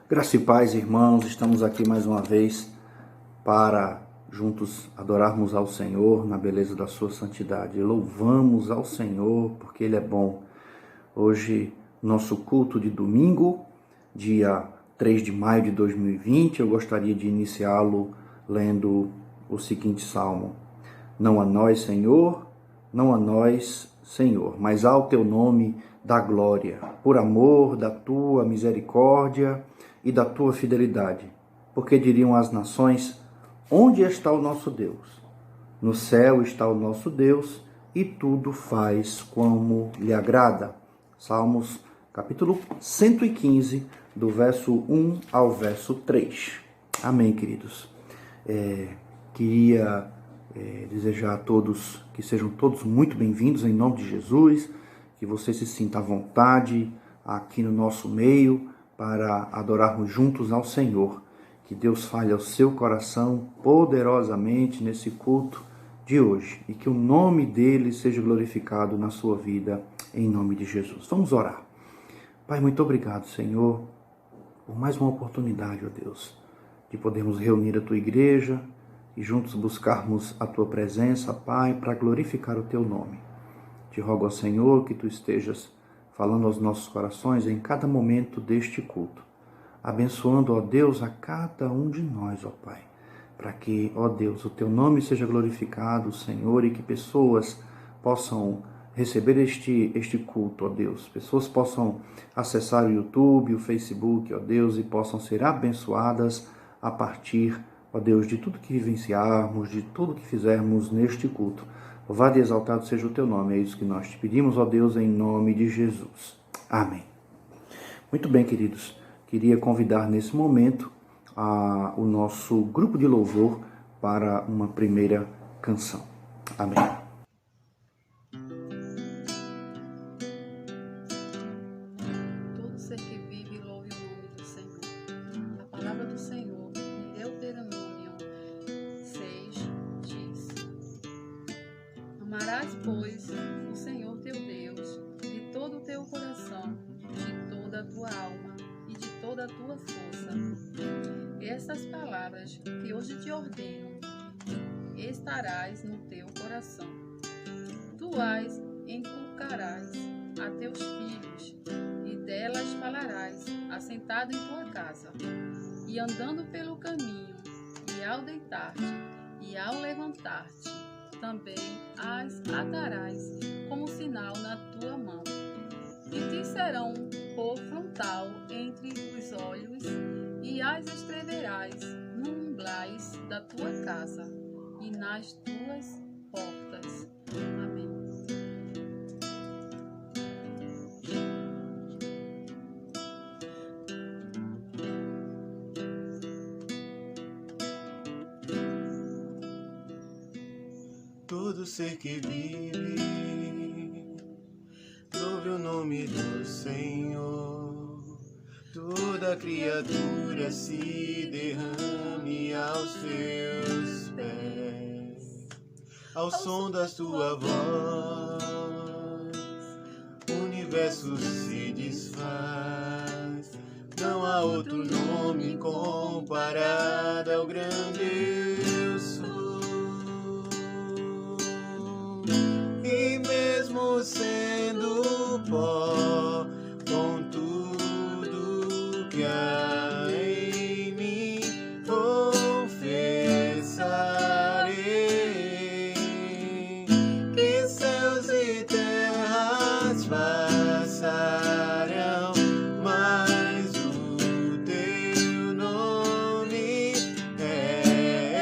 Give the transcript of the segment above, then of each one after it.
Graça e paz, irmãos, estamos aqui mais uma vez para juntos adorarmos ao Senhor na beleza da sua santidade. Louvamos ao Senhor porque Ele é bom. Hoje, nosso culto de domingo, dia 3 de maio de 2020, eu gostaria de iniciá-lo lendo o seguinte salmo. Não a nós, Senhor, não a nós, Senhor, mas ao teu nome dá glória, por amor da tua misericórdia e da tua fidelidade. Porque diriam as nações, onde está o nosso Deus? No céu está o nosso Deus e tudo faz como lhe agrada. Salmos capítulo 115, do verso 1 ao verso 3. Amém, queridos. Queria desejar a todos que sejam todos muito bem-vindos em nome de Jesus, que você se sinta à vontade aqui no nosso meio para adorarmos juntos ao Senhor. Que Deus fale ao seu coração poderosamente nesse culto de hoje e que o nome dele seja glorificado na sua vida, em nome de Jesus. Vamos orar. Pai, muito obrigado, Senhor, por mais uma oportunidade, ó Deus, de podermos reunir a tua igreja e juntos buscarmos a tua presença, Pai, para glorificar o teu nome. Te rogo ao Senhor que tu estejas falando aos nossos corações em cada momento deste culto, abençoando, ó Deus, a cada um de nós, ó Pai, para que, ó Deus, o teu nome seja glorificado, Senhor, e que pessoas possam receber este culto, ó Deus, pessoas possam acessar o YouTube, o Facebook, ó Deus, e possam ser abençoadas a partir, ó Deus, de tudo que vivenciarmos, de tudo que fizermos neste culto. Louvado e exaltado seja o teu nome, é isso que nós te pedimos, ó Deus, em nome de Jesus. Amém. Muito bem, queridos, queria convidar nesse momento o nosso grupo de louvor para uma primeira canção. Amém. Todo ser que vive louve o nome do Senhor. A palavra do Senhor, em Deuteronômio 6, diz: Amarás, pois, o Senhor teu Deus de todo o teu coração, de toda a tua alma e de toda a tua força. Estas palavras que hoje te ordeno estarás no teu coração. Tu as inculcarás a teus filhos, e delas falarás, assentado em tua casa, e andando pelo caminho, e ao deitar-te, e ao levantar-te, também as atarás como sinal na tua mão, e te serão por frontal entre os olhos, e as escreverás no umblais da tua casa e nas tuas portas. Amém. Todo ser que vive, louve o nome do Senhor. Toda criatura se derrame aos teus pés. Ao som da tua voz, o universo se desfaz. Não há outro nome comparado ao grande eu sou. E mesmo sendo pó, com tudo que há em mim, confessarei que céus e terras passarão, mas o teu nome é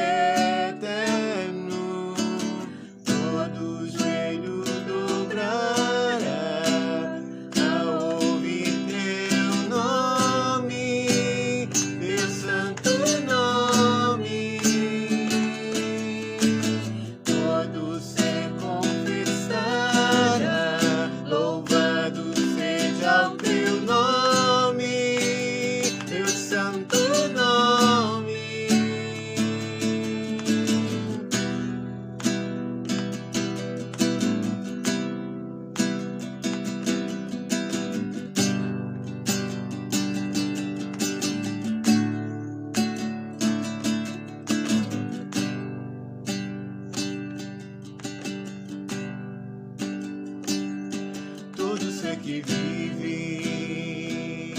que vive,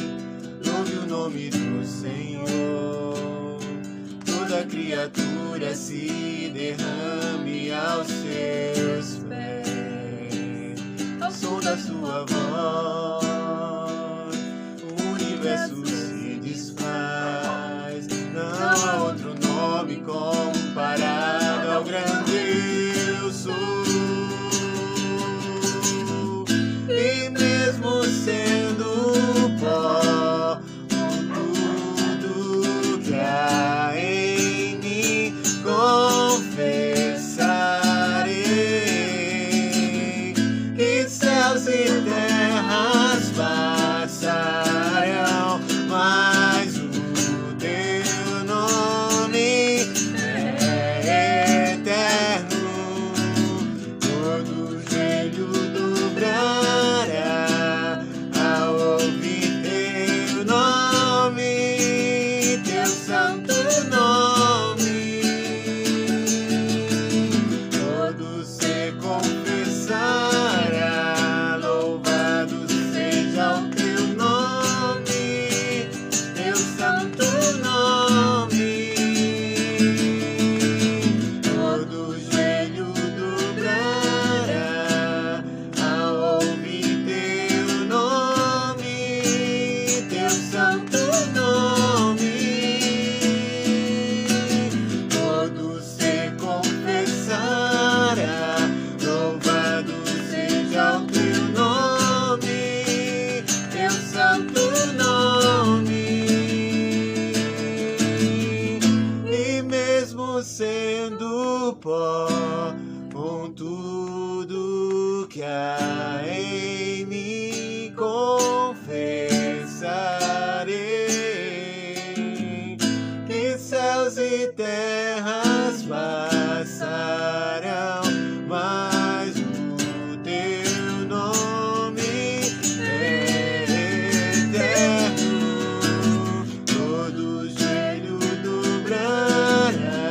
louve o nome do Senhor. Toda criatura se derrame aos seus pés, ao som da sua voz, o universo se desfaz. Não há outro nome comparado ao grande eu sou. E mesmo sendo pó, tudo que há em mim confessarei. E céus e terras passarão, mas o teu nome é eterno. Todo joelho dobrará ao ouvir teu nome, teu santo nome. Todo ser confessará, louvado seja o teu nome, teu santo nome. Todo joelho dobrará ao ouvir teu nome, teu santo nome. Todo ser confessará, louvado seja o teu nome, teu santo nome. E mesmo sendo pó, com tudo que há em mim confessarei. Que céus e terras passarão, mas o teu nome é eterno. Todo joelho dobrará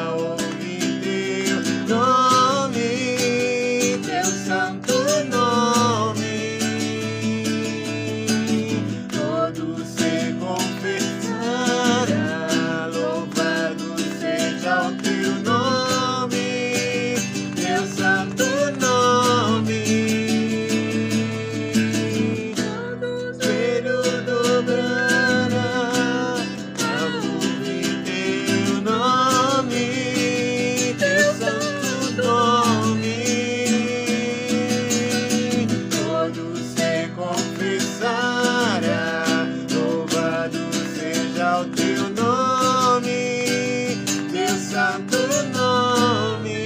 ao ouvir teu nome, teu santo nome. Todo ser confessará, louvado seja o teu nome, teu santo nome. Todo joelho dobrará ao ouvir teu nome, teu santo nome. Todo ser confessará, louvado seja o teu nome, teu santo nome.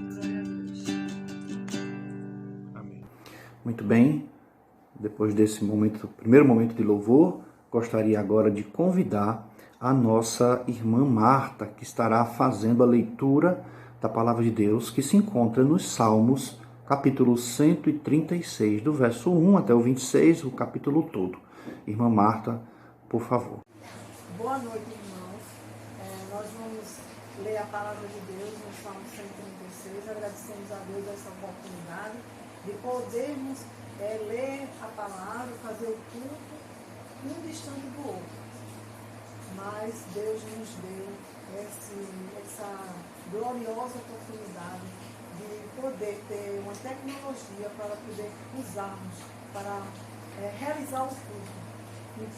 Glória a Deus. Amém. Muito bem, depois desse momento, primeiro momento de louvor, gostaria agora de convidar a nossa irmã Marta, que estará fazendo a leitura da Palavra de Deus, que se encontra nos Salmos, capítulo 136, do verso 1 até o 26, o capítulo todo. Irmã Marta, por favor. Boa noite, irmãos. Nós vamos ler a palavra de Deus no Salmo 136. Agradecemos a Deus essa oportunidade de podermos ler a palavra, fazer o culto, um distante do outro. Mas Deus nos deu essa gloriosa oportunidade de poder ter uma tecnologia para poder usarmos para realizar o culto. E,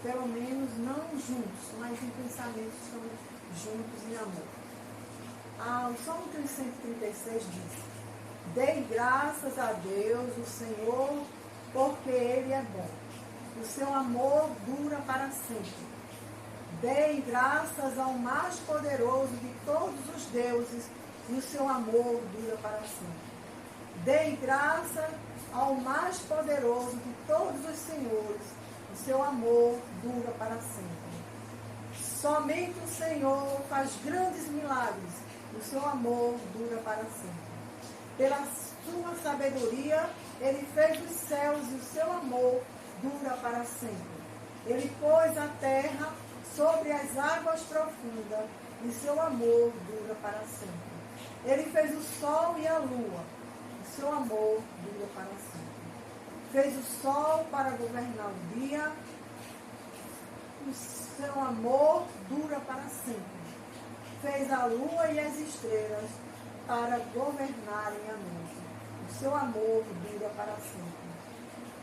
pelo menos não juntos, mas em pensamentos estamos juntos em amor. O Salmo 136 diz: Dei graças a Deus, o Senhor, porque Ele é bom. O seu amor dura para sempre. Dei graças ao mais poderoso de todos os deuses, e o seu amor dura para sempre. Dei graças ao mais poderoso de todos os senhores, o seu amor dura para sempre. Somente o Senhor faz grandes milagres, o seu amor dura para sempre. Pela sua sabedoria, ele fez os céus e o seu amor dura para sempre. Ele pôs a terra sobre as águas profundas e seu amor dura para sempre. Ele fez o sol e a lua, e seu amor dura para sempre. Fez o sol para governar o dia, o seu amor dura para sempre. Fez a lua e as estrelas para governarem a noite. O seu amor dura para sempre.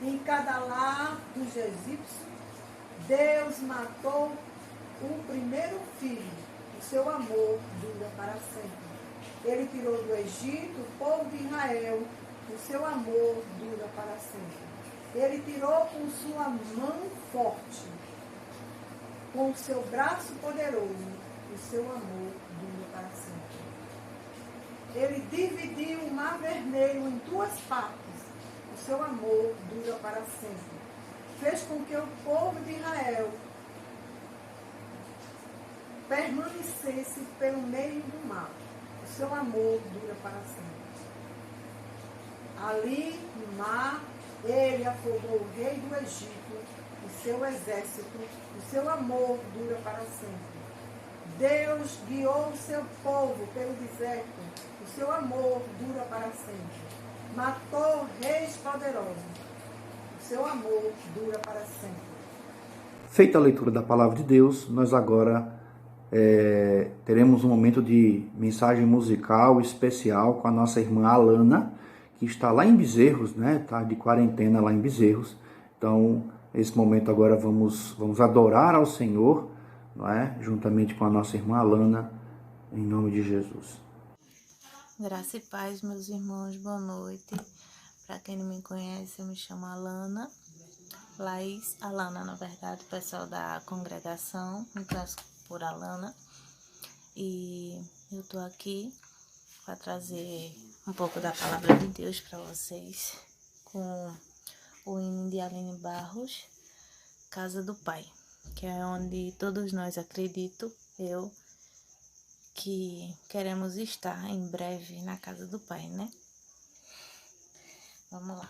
Em cada lar dos egípcios, Deus matou o primeiro filho. O seu amor dura para sempre. Ele tirou do Egito o povo de Israel. O seu amor dura para sempre. Ele tirou com sua mão forte, com o seu braço poderoso. O seu amor dura para sempre. Ele dividiu o mar vermelho em duas partes. O seu amor dura para sempre. Fez com que o povo de Israel permanecesse pelo meio do mar. O seu amor dura para sempre. Ali no mar, ele afogou o rei do Egito e seu exército. O seu amor dura para sempre. Deus guiou o seu povo pelo deserto. O seu amor dura para sempre. Matou reis poderosos. O seu amor dura para sempre. Feita a leitura da palavra de Deus, nós agora teremos um momento de mensagem musical especial com a nossa irmã Alana, que está lá em Bezerros, né? Está de quarentena lá em Bezerros. Então, nesse momento agora vamos adorar ao Senhor, não é? Juntamente com a nossa irmã Alana, em nome de Jesus. Graça e paz, meus irmãos, boa noite. Para quem não me conhece, eu me chamo Alana, Laís Alana, na verdade, o pessoal da congregação me conhece por Alana. E eu tô aqui para trazer um pouco da palavra de Deus para vocês com o hino de Aline Barros, Casa do Pai, que é onde todos nós, acredito, eu, que queremos estar em breve na casa do Pai, né? Vamos lá.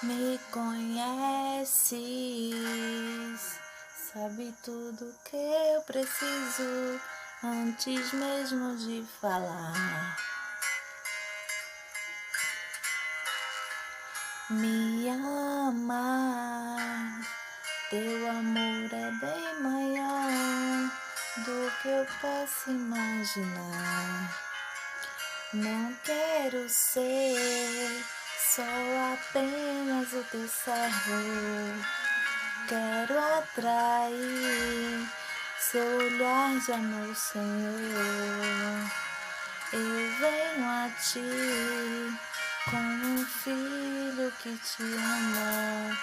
Me conheces, sabe tudo que eu preciso antes mesmo de falar. Me ama, teu amor é bem maior do que eu posso imaginar. Não quero ser só apenas o teu servo, quero atrair seu olhar de amor, Senhor. Eu venho a ti como um filho que te ama.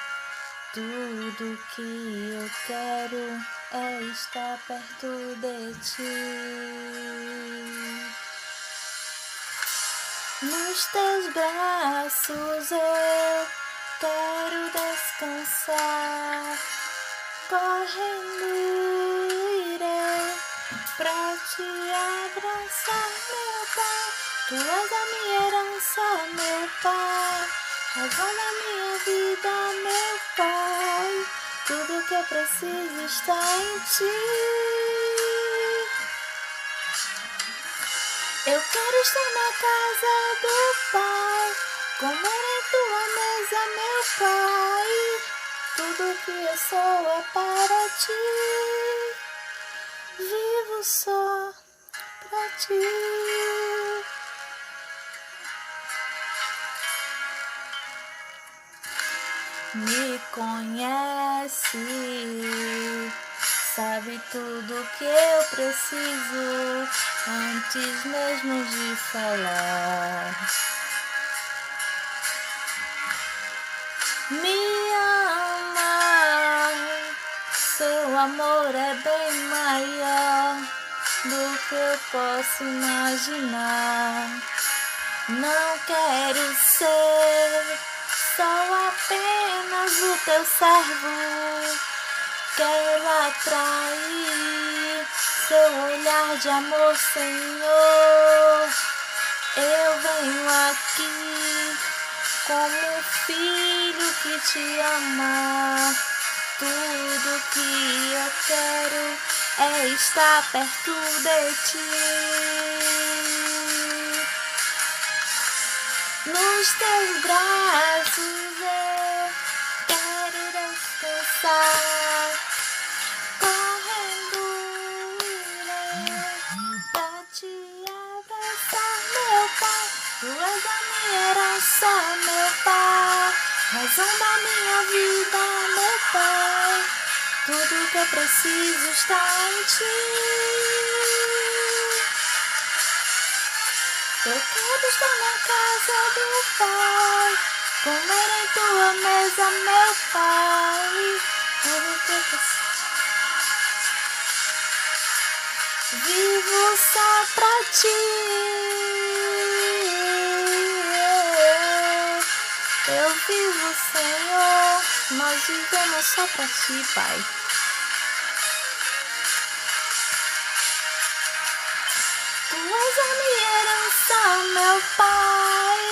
Tudo que eu quero é estar perto de ti. Nos teus braços eu quero descansar. Correndo irei pra te abraçar, meu Pai. Tu és a minha herança, meu Pai. Razão da minha vida, meu Pai. Tudo que eu preciso está em ti. Eu quero estar na casa do Pai, comer em tua mesa, meu Pai. Tudo que eu sou é para ti. Vivo só pra ti. Me conhece, sabe tudo que eu preciso antes mesmo de falar. Me ama, seu amor é bem maior do que eu posso imaginar. Não quero ser só apenas o teu servo. Quero atrair seu olhar de amor, Senhor. Eu venho aqui como um filho que te ama. Tudo que eu quero é estar perto de ti. Nos teus braços eu quero descansar. Correndo irei pra te abraçar, meu Pai. Tu és a minha herança, meu Pai. Razão da minha vida, meu Pai. Tudo que eu preciso está em ti. Eu quero estar na casa do Pai, comer em tua mesa, meu Pai. Tudo que eu preciso. Vivo só pra ti. Eu vivo, Senhor. Nós vivemos só pra ti, Pai. Tu és a minha herança, meu Pai.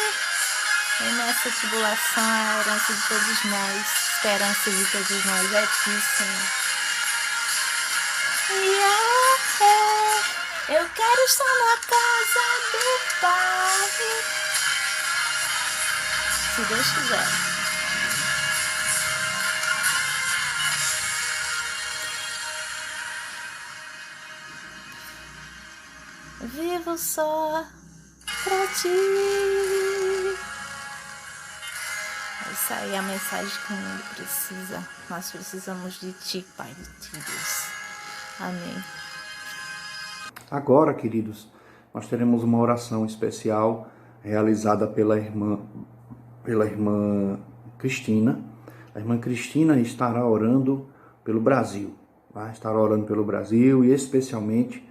E nessa tribulação é a herança de todos nós, esperança de todos nós é ti, Senhor. Eu quero estar na casa do Pai, se Deus quiser. Vivo só pra ti. Essa aí é a mensagem que o mundo precisa. Nós precisamos de ti, Pai, de ti, Deus. Amém. Agora, queridos, nós teremos uma oração especial realizada pela irmã Cristina. A irmã Cristina estará orando pelo Brasil. Estará orando pelo Brasil e especialmente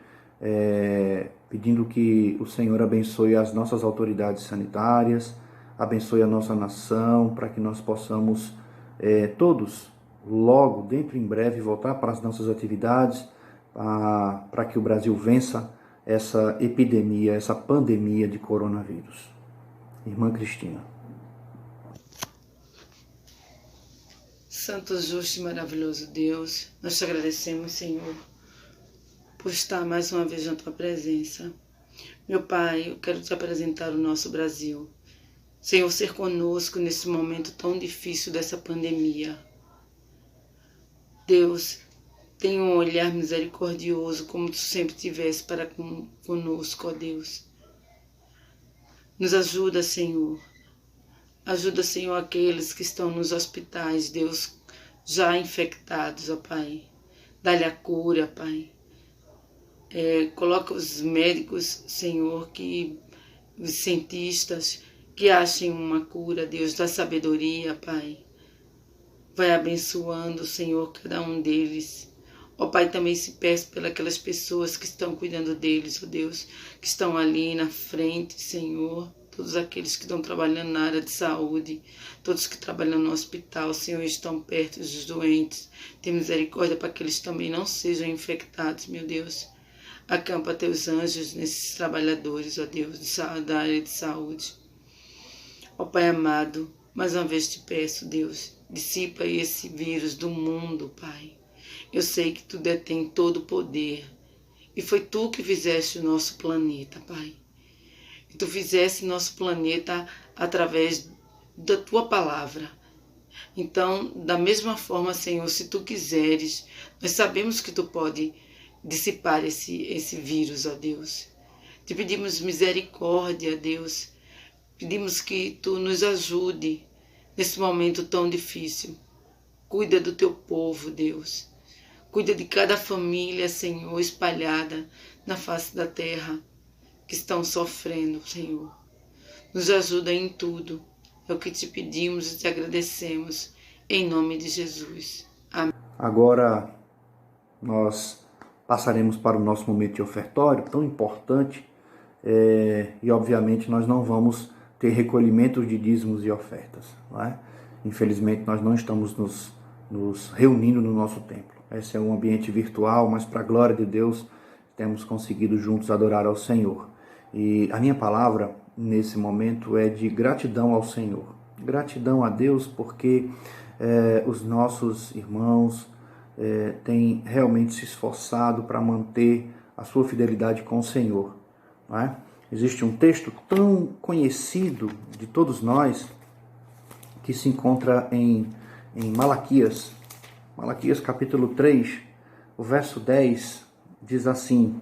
pedindo que o Senhor abençoe as nossas autoridades sanitárias, abençoe a nossa nação, para que nós possamos todos, logo, dentro em breve, voltar para as nossas atividades, para que o Brasil vença essa epidemia, essa pandemia de coronavírus. Irmã Cristina. Santo, justo e maravilhoso Deus, nós te agradecemos, Senhor, por estar mais uma vez na tua presença. Meu Pai, eu quero te apresentar o nosso Brasil. Senhor, ser conosco nesse momento tão difícil dessa pandemia. Deus, tenha um olhar misericordioso, como tu sempre tivesse para conosco, ó Deus. Nos ajuda, Senhor. Ajuda, Senhor, aqueles que estão nos hospitais, Deus, já infectados, ó Pai. Dá-lhe a cura, Pai. Coloca os médicos, Senhor, os cientistas, que achem uma cura, Deus, da sabedoria, Pai. Vai abençoando, Senhor, cada um deles. Ó Pai, também se peço pelas pessoas que estão cuidando deles, ó Deus, que estão ali na frente, Senhor. Todos aqueles que estão trabalhando na área de saúde, todos que trabalham no hospital, Senhor, estão perto dos doentes. Tem misericórdia para que eles também não sejam infectados, meu Deus. Acampa teus anjos nesses trabalhadores, ó Deus, da área de saúde. Ó Pai amado, mais uma vez te peço, Deus, dissipa esse vírus do mundo, Pai. Eu sei que tu detém todo o poder e foi tu que fizeste o nosso planeta, Pai. E tu fizeste nosso planeta através da tua palavra. Então, da mesma forma, Senhor, se tu quiseres, nós sabemos que tu pode dissipar esse vírus, ó Deus. Te pedimos misericórdia, Deus. Pedimos que tu nos ajude nesse momento tão difícil. Cuida do teu povo, Deus. Cuida de cada família, Senhor, espalhada na face da terra, que estão sofrendo, Senhor. Nos ajuda em tudo. É o que te pedimos e te agradecemos. Em nome de Jesus. Amém. Agora nós passaremos para o nosso momento de ofertório, tão importante, e obviamente nós não vamos ter recolhimento de dízimos e ofertas, não é? Infelizmente nós não estamos nos reunindo no nosso templo. Esse é um ambiente virtual, mas para a glória de Deus temos conseguido juntos adorar ao Senhor. E a minha palavra nesse momento é de gratidão ao Senhor. Gratidão a Deus porque os nossos irmãos têm realmente se esforçado para manter a sua fidelidade com o Senhor, não é? Existe um texto tão conhecido de todos nós que se encontra em Malaquias. Malaquias capítulo 3, o verso 10 diz assim: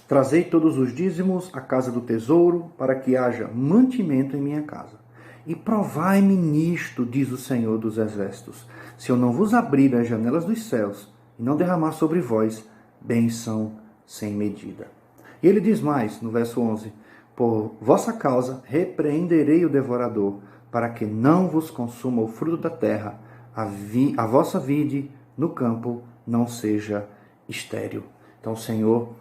Trazei todos os dízimos à casa do tesouro, para que haja mantimento em minha casa. E provai-me nisto, diz o Senhor dos Exércitos, se eu não vos abrir as janelas dos céus e não derramar sobre vós bênção sem medida. E ele diz mais, no verso 11, por vossa causa repreenderei o devorador, para que não vos consuma o fruto da terra, a vossa vide no campo não seja estéril. Então o Senhor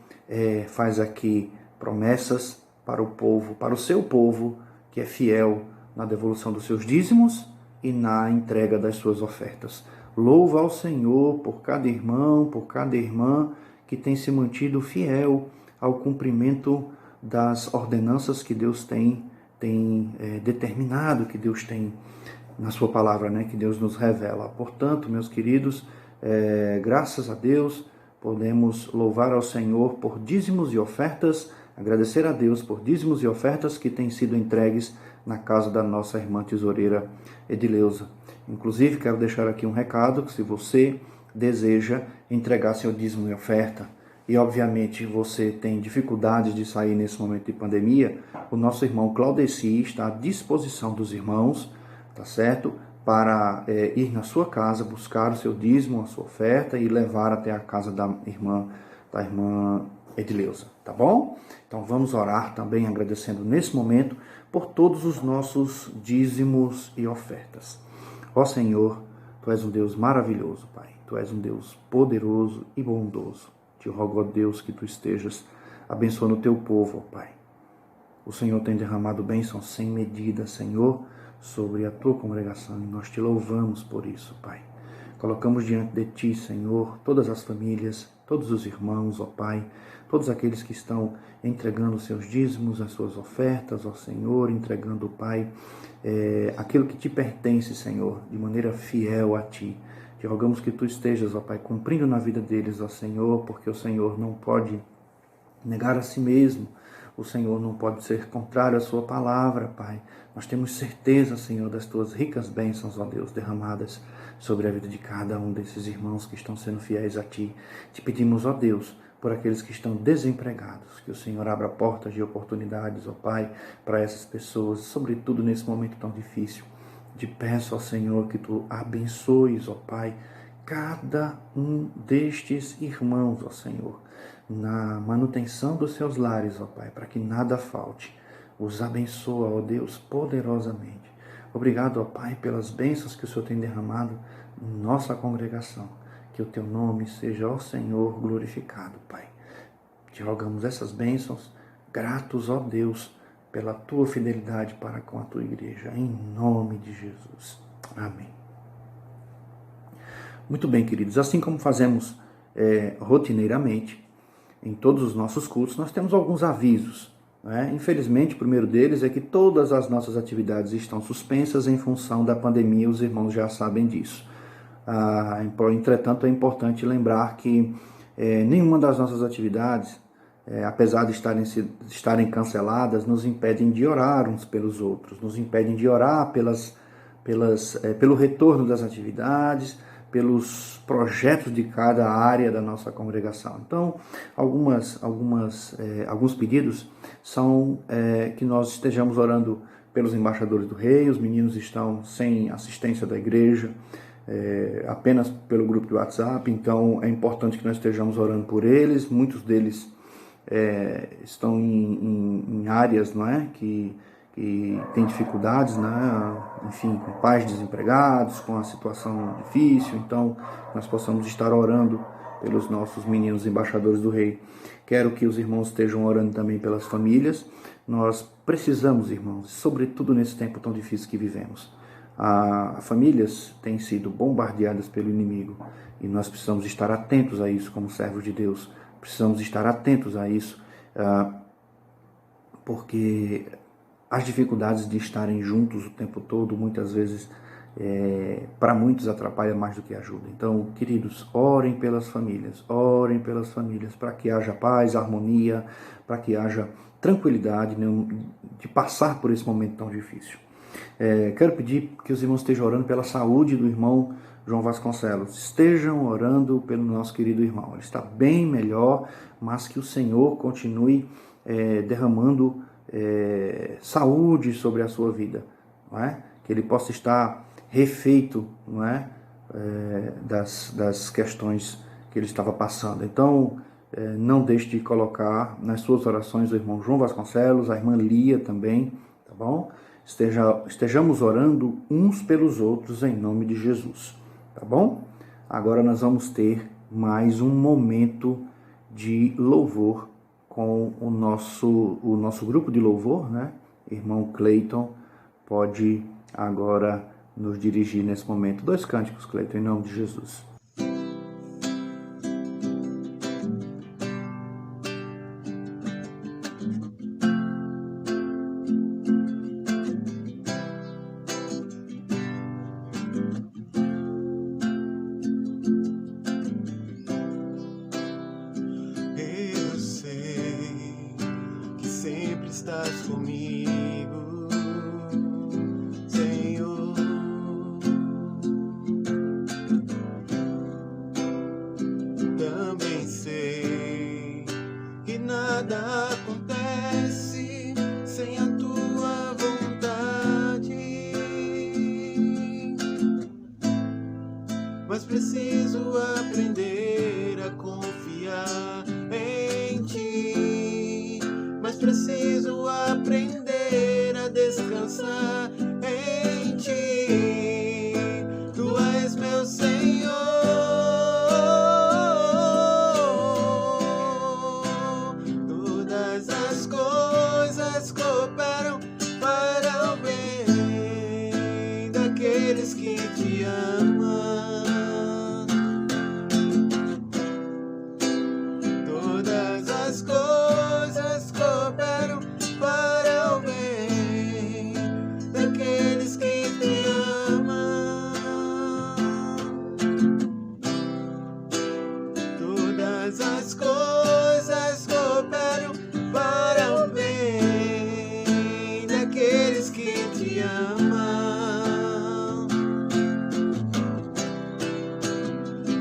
faz aqui promessas para o povo, para o seu povo, que é fiel na devolução dos seus dízimos e na entrega das suas ofertas. Louva ao Senhor por cada irmão, por cada irmã que tem se mantido fiel ao cumprimento das ordenanças que Deus tem determinado, que Deus tem na sua palavra, né, que Deus nos revela. Portanto, meus queridos, graças a Deus, podemos louvar ao Senhor por dízimos e ofertas, agradecer a Deus por dízimos e ofertas que têm sido entregues na casa da nossa irmã tesoureira Edileuza. Inclusive, quero deixar aqui um recado, que se você deseja entregar seu dízimo e oferta, e obviamente você tem dificuldades de sair nesse momento de pandemia, o nosso irmão Claudeci está à disposição dos irmãos, tá certo? Para ir na sua casa, buscar o seu dízimo, a sua oferta e levar até a casa da irmã Edileuza, tá bom? Então vamos orar também agradecendo nesse momento por todos os nossos dízimos e ofertas. Ó Senhor, Tu és um Deus maravilhoso, Pai. Tu és um Deus poderoso e bondoso. Te rogo, ó Deus, que Tu estejas abençoando o Teu povo, ó Pai. O Senhor tem derramado bênção sem medida, Senhor, sobre a Tua congregação, e nós Te louvamos por isso, Pai. Colocamos diante de Ti, Senhor, todas as famílias, todos os irmãos, ó Pai, todos aqueles que estão entregando os seus dízimos, as suas ofertas, ó Senhor, entregando, Pai, aquilo que Te pertence, Senhor, de maneira fiel a Ti. Te rogamos que Tu estejas, ó Pai, cumprindo na vida deles, ó Senhor, porque o Senhor não pode negar a si mesmo. O Senhor não pode ser contrário à Sua palavra, Pai. Nós temos certeza, Senhor, das Tuas ricas bênçãos, ó Deus, derramadas sobre a vida de cada um desses irmãos que estão sendo fiéis a Ti. Te pedimos, ó Deus, por aqueles que estão desempregados, que o Senhor abra portas de oportunidades, ó Pai, para essas pessoas, sobretudo nesse momento tão difícil. Te peço, ó Senhor, que Tu abençoes, ó Pai, cada um destes irmãos, ó Senhor, na manutenção dos seus lares, ó Pai, para que nada falte. Os abençoa, ó Deus, poderosamente. Obrigado, ó Pai, pelas bênçãos que o Senhor tem derramado em nossa congregação. Que o Teu nome seja, ó Senhor, glorificado, Pai. Te rogamos essas bênçãos, gratos, ó Deus, pela Tua fidelidade para com a Tua igreja, em nome de Jesus. Amém. Muito bem, queridos, assim como fazemos rotineiramente, em todos os nossos cultos, nós temos alguns avisos, né? Infelizmente, o primeiro deles é que todas as nossas atividades estão suspensas em função da pandemia, os irmãos já sabem disso. Entretanto, é importante lembrar que nenhuma das nossas atividades, apesar de estarem canceladas, nos impedem de orar uns pelos outros, nos impedem de orar pelo retorno das atividades, pelos projetos de cada área da nossa congregação. Então, alguns pedidos são que nós estejamos orando pelos embaixadores do rei. Os meninos estão sem assistência da igreja, apenas pelo grupo de WhatsApp, então é importante que nós estejamos orando por eles. Muitos deles estão em áreas, não é, que têm dificuldades, né? Enfim, com pais desempregados, com a situação difícil. Então nós possamos estar orando pelos nossos meninos embaixadores do Rei. Quero que os irmãos estejam orando também pelas famílias. Nós precisamos, irmãos, sobretudo nesse tempo tão difícil que vivemos. As famílias têm sido bombardeadas pelo inimigo e nós precisamos estar atentos a isso como servos de Deus. Precisamos estar atentos a isso, porque as dificuldades de estarem juntos o tempo todo, muitas vezes, para muitos atrapalha mais do que ajuda. Então, queridos, orem pelas famílias, para que haja paz, harmonia, para que haja tranquilidade de passar por esse momento tão difícil. Quero pedir que os irmãos estejam orando pela saúde do irmão João Vasconcelos. Estejam orando pelo nosso querido irmão. Ele está bem melhor, mas que o Senhor continue derramando saúde sobre a sua vida, não é? Que ele possa estar refeito, não é? Das questões que ele estava passando. Então, não deixe de colocar nas suas orações o irmão João Vasconcelos, a irmã Lia também, tá bom? Estejamos orando uns pelos outros em nome de Jesus, tá bom? Agora nós vamos ter mais um momento de louvor com o nosso grupo de louvor, né? Irmão Cleiton pode agora nos dirigir nesse momento. 2 cânticos, Cleiton, em nome de Jesus. Estás comigo, Senhor. Também sei que nada acontece sem a tua vontade, mas preciso aprender a confiar em ti. Mas preciso aprender a descansar em ti. Tu és meu Senhor. Todas as coisas cooperam para o bem daqueles que te amam. Todas as coisas cooperam para o bem daqueles que te amam. Todas as coisas cooperam para o bem daqueles que te amam.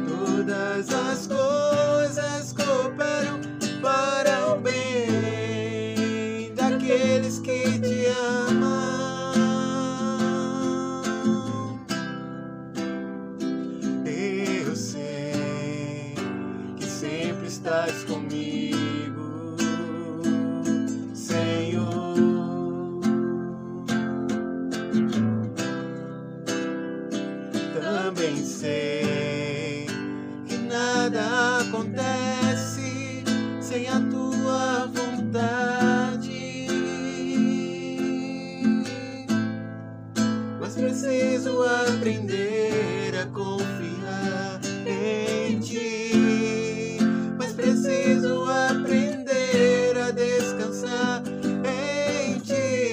Todas as coisas cooperam para o bem daqueles que te amam. Eu sei que sempre estás comigo, Senhor. Também sei que nada acontece sem a tua vontade, mas preciso aprender a confiar em ti. Mas preciso aprender a descansar em ti.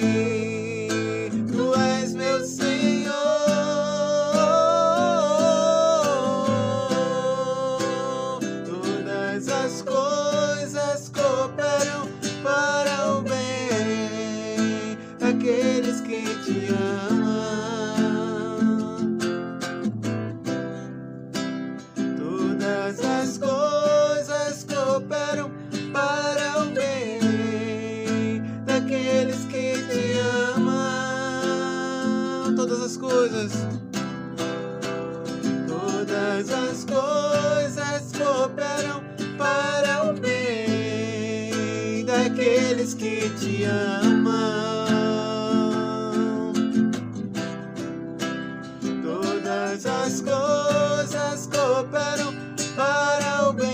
Tu és meu Senhor. Todas as coisas cooperam para o bem daqueles que te amam. Todas as coisas cooperam para o bem daqueles que te amam. Todas as coisas. Todas as coisas cooperam para o bem daqueles que te amam. Todas as coisas cooperam para o bem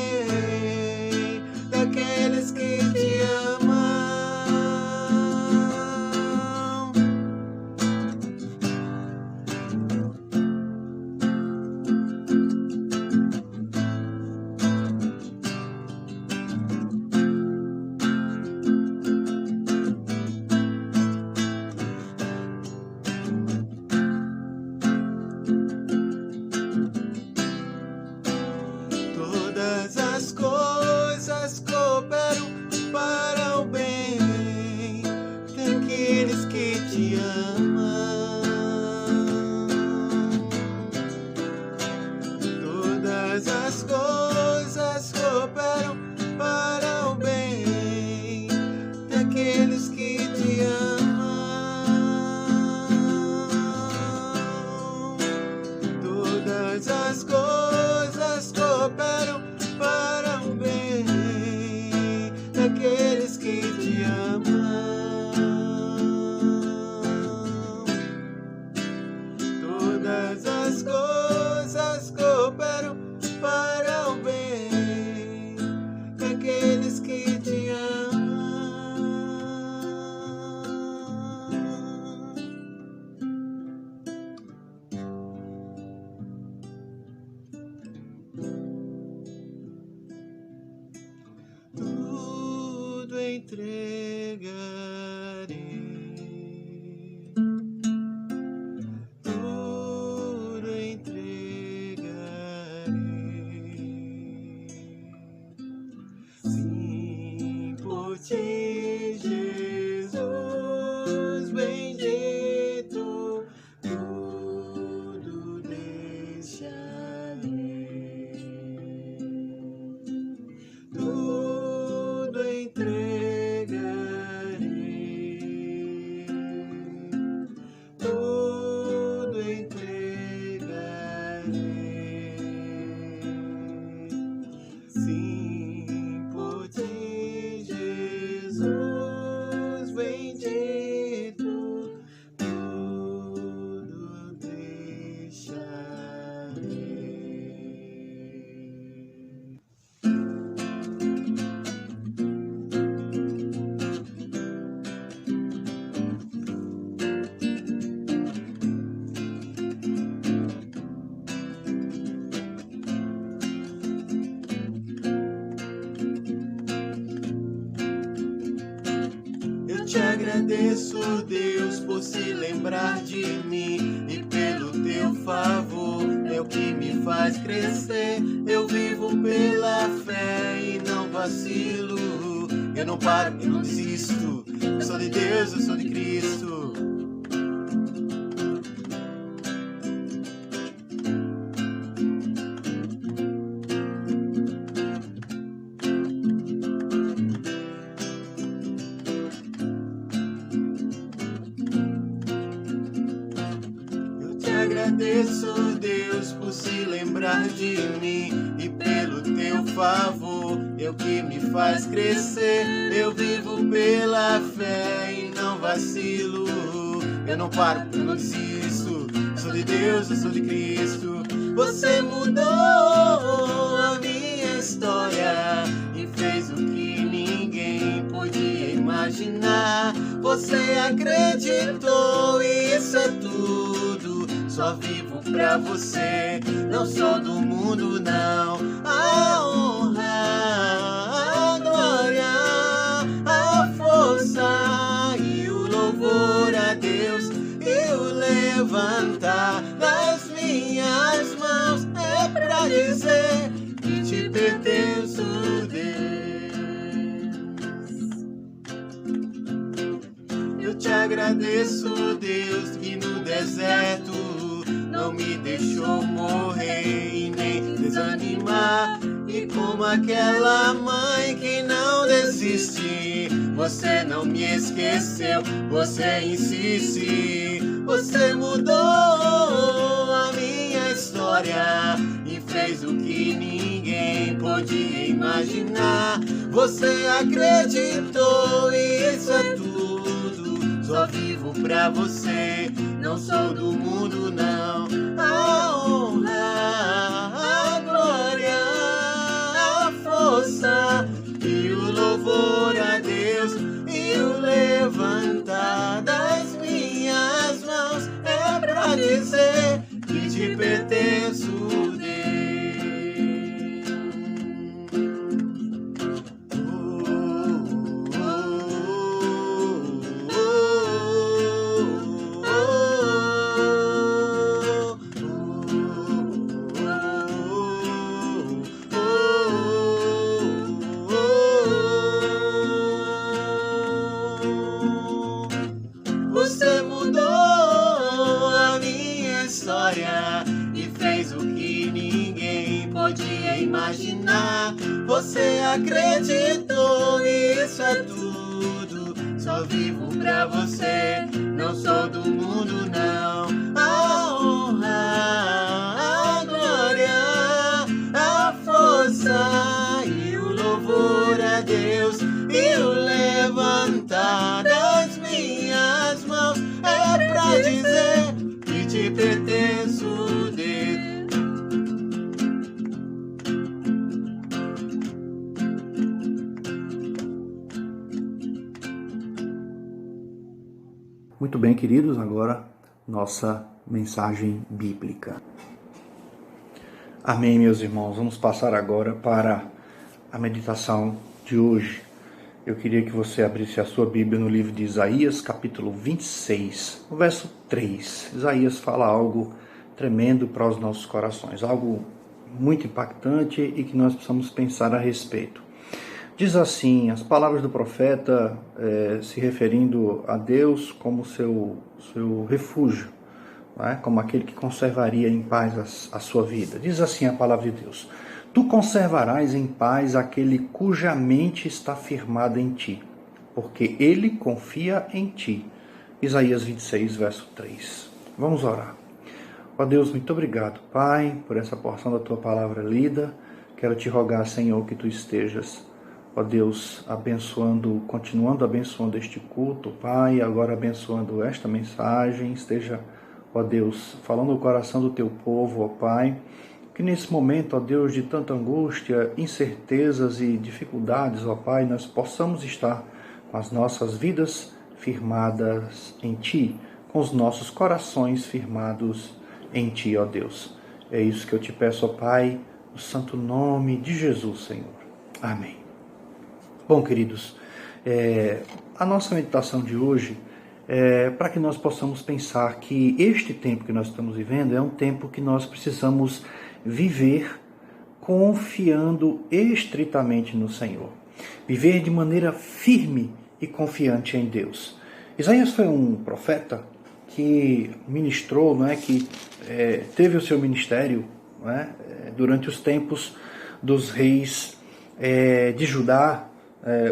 entregarei. Tudo entregarei. Sim, por ti, Jesus bendito, tudo deixarei. Tudo entregarei. Tudo entregarei. Sim, por ti, Jesus bendito, tudo deixarei. Eu te agradeço, Deus, por se lembrar de mim e pelo teu favor, é o que me faz crescer. Eu vivo pela fé e não vacilo. Eu não paro, eu não desisto. Eu sou de Deus, eu sou de Cristo. Agradeço, Deus, por se lembrar de mim e pelo teu favor, é o que me faz crescer. Eu vivo pela fé e não vacilo. Eu não paro, eu não desisto. Eu sou de Deus, eu sou de Cristo. Você mudou a minha história e fez o que ninguém podia imaginar. Você acreditou e isso é tudo. Só vivo pra você, não sou do mundo não. A honra, a glória, a força e o louvor a Deus e o levantar das minhas mãos é pra dizer que te pertenço, Deus. Eu te agradeço, Deus, que no deserto não me deixou morrer e nem desanimar. E como aquela mãe que não desiste, você não me esqueceu, você insiste. Você mudou a minha história e fez o que ninguém podia imaginar. Você acreditou e isso é tudo. Só vivo pra você, não sou do mundo não. A honra, a glória, a força e o louvor a Deus e o levantar das minhas mãos é pra dizer que te pertenço, Deus. Você mudou a minha história e fez o que ninguém podia imaginar. Você acreditou e isso é tudo. Só vivo pra você, não sou do mundo não. A honra, a glória, a força e o louvor a Deus e o levantar das minhas mãos é pra dizer que te pertenço, Deus. Muito bem, queridos, agora nossa mensagem bíblica. Amém, meus irmãos. Vamos passar agora para a meditação de hoje. Eu queria que você abrisse a sua Bíblia no livro de Isaías, capítulo 26, no verso 3. Isaías fala algo tremendo para os nossos corações, algo muito impactante e que nós precisamos pensar a respeito. Diz assim, as palavras do profeta se referindo a Deus como seu refúgio, não é? Como aquele que conservaria em paz a sua vida. Diz assim a palavra de Deus: Tu conservarás em paz aquele cuja mente está firmada em ti, porque ele confia em ti. Isaías 26, verso 3. Vamos orar. Ó Deus, muito obrigado, Pai, por essa porção da Tua palavra lida. Quero Te rogar, Senhor, que Tu estejas, ó Deus, continuando abençoando este culto, Pai, agora abençoando esta mensagem. Esteja, ó Deus, falando no coração do Teu povo, ó Pai. Que nesse momento, ó Deus, de tanta angústia, incertezas e dificuldades, ó Pai, nós possamos estar com as nossas vidas firmadas em Ti, com os nossos corações firmados em Ti, ó Deus. É isso que eu Te peço, ó Pai, no santo nome de Jesus, Senhor. Amém. Bom, queridos, a nossa meditação de hoje é para que nós possamos pensar que este tempo que nós estamos vivendo é um tempo que nós precisamos viver confiando estritamente no Senhor. Viver de maneira firme e confiante em Deus. Isaías foi um profeta que ministrou, que teve o seu ministério, durante os tempos dos reis de Judá,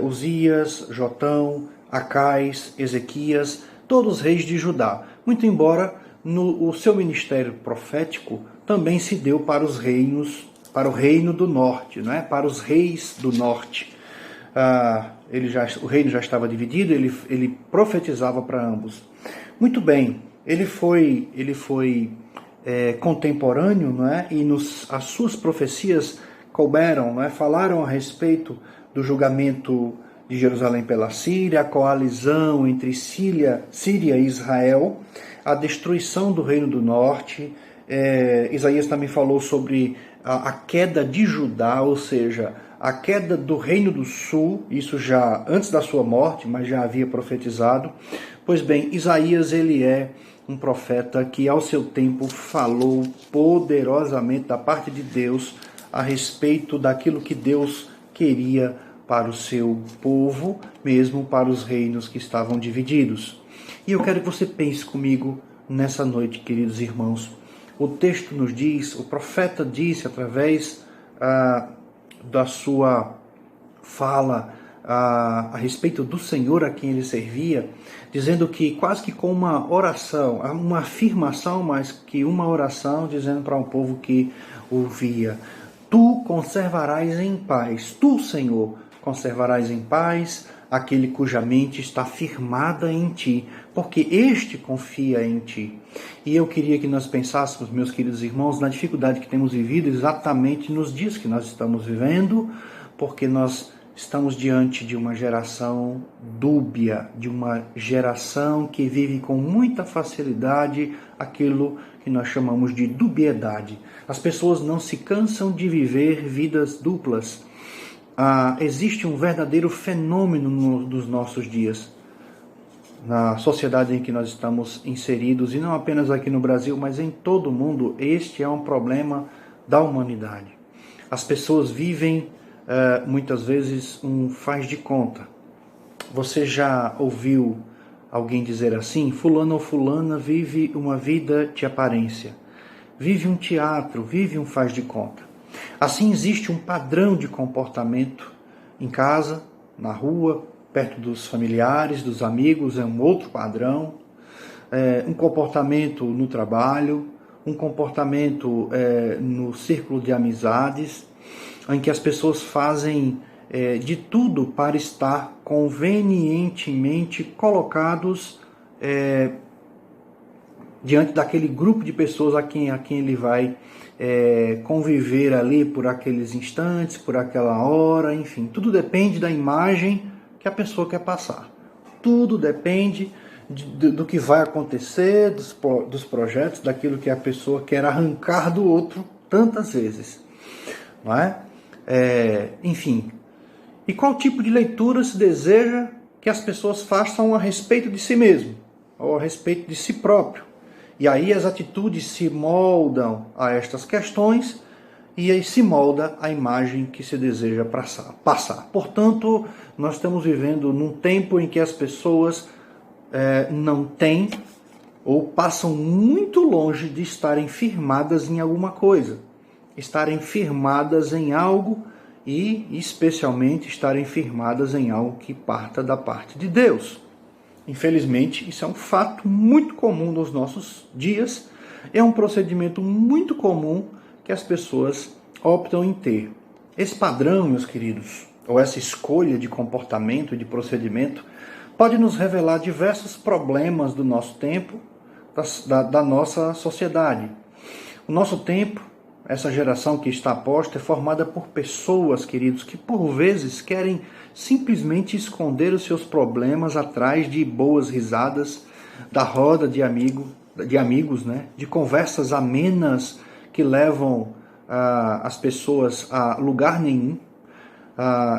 Uzias, Jotão, Acais, Ezequias, todos os reis de Judá. Muito embora o seu ministério profético também se deu para os reinos, para o reino do norte, para os reis do norte. O reino já estava dividido, ele profetizava para ambos. Muito bem, ele foi contemporâneo, e as suas profecias couberam, falaram a respeito do julgamento de Jerusalém pela Síria, a coalizão entre Síria e Israel, a destruição do reino do norte. Isaías também falou sobre a queda de Judá, ou seja, a queda do reino do sul, isso já antes da sua morte, mas já havia profetizado. Pois bem, Isaías ele é um profeta que ao seu tempo falou poderosamente da parte de Deus a respeito daquilo que Deus queria para o seu povo, mesmo para os reinos que estavam divididos. E eu quero que você pense comigo nessa noite, queridos irmãos. O texto nos diz, o profeta disse através da sua fala a respeito do Senhor a quem ele servia, dizendo que quase que com uma oração, uma afirmação, mas que uma oração, dizendo para um povo que ouvia: Tu conservarás em paz, tu, Senhor, conservarás em paz aquele cuja mente está firmada em ti, porque este confia em ti. E eu queria que nós pensássemos, meus queridos irmãos, na dificuldade que temos vivido exatamente nos dias que nós estamos vivendo, porque nós estamos diante de uma geração dúbia, de uma geração que vive com muita facilidade aquilo que nós chamamos de dubiedade. As pessoas não se cansam de viver vidas duplas. Existe um verdadeiro fenômeno dos nossos dias, na sociedade em que nós estamos inseridos, e não apenas aqui no Brasil, mas em todo o mundo. Este é um problema da humanidade. As pessoas vivem, muitas vezes, um faz de conta. Você já ouviu alguém dizer assim? Fulano ou fulana vive uma vida de aparência, vive um teatro, vive um faz de conta. Assim existe um padrão de comportamento em casa, na rua, perto dos familiares, dos amigos, é um outro padrão. Um comportamento no trabalho, um comportamento no círculo de amizades, em que as pessoas fazem de tudo para estar convenientemente colocados diante daquele grupo de pessoas a quem ele vai conviver ali por aqueles instantes, por aquela hora, enfim. Tudo depende da imagem que a pessoa quer passar. Tudo depende do que vai acontecer, dos projetos, daquilo que a pessoa quer arrancar do outro tantas vezes. Não é? Enfim. E qual tipo de leitura se deseja que as pessoas façam a respeito de si mesmo, ou a respeito de si próprio? E aí as atitudes se moldam a estas questões e aí se molda a imagem que se deseja passar. Portanto, nós estamos vivendo num tempo em que as pessoas não têm ou passam muito longe de estarem firmadas em alguma coisa, estarem firmadas em algo e, especialmente, estarem firmadas em algo que parta da parte de Deus. Infelizmente, isso é um fato muito comum nos nossos dias, é um procedimento muito comum que as pessoas optam em ter. Esse padrão, meus queridos, ou essa escolha de comportamento e de procedimento, pode nos revelar diversos problemas do nosso tempo, da nossa sociedade. O nosso tempo, essa geração que está posta, é formada por pessoas, queridos, que por vezes querem simplesmente esconder os seus problemas atrás de boas risadas, da roda de amigos, né? De conversas amenas que levam as pessoas a lugar nenhum.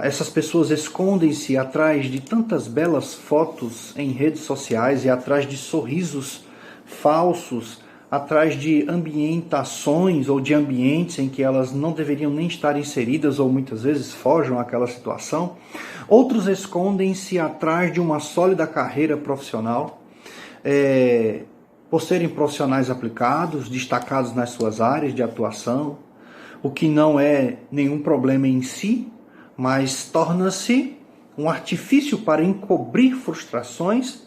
Essas pessoas escondem-se atrás de tantas belas fotos em redes sociais e atrás de sorrisos falsos, atrás de ambientações ou de ambientes em que elas não deveriam nem estar inseridas ou muitas vezes fogem àquela situação. Outros escondem-se atrás de uma sólida carreira profissional, por serem profissionais aplicados, destacados nas suas áreas de atuação, o que não é nenhum problema em si, mas torna-se um artifício para encobrir frustrações,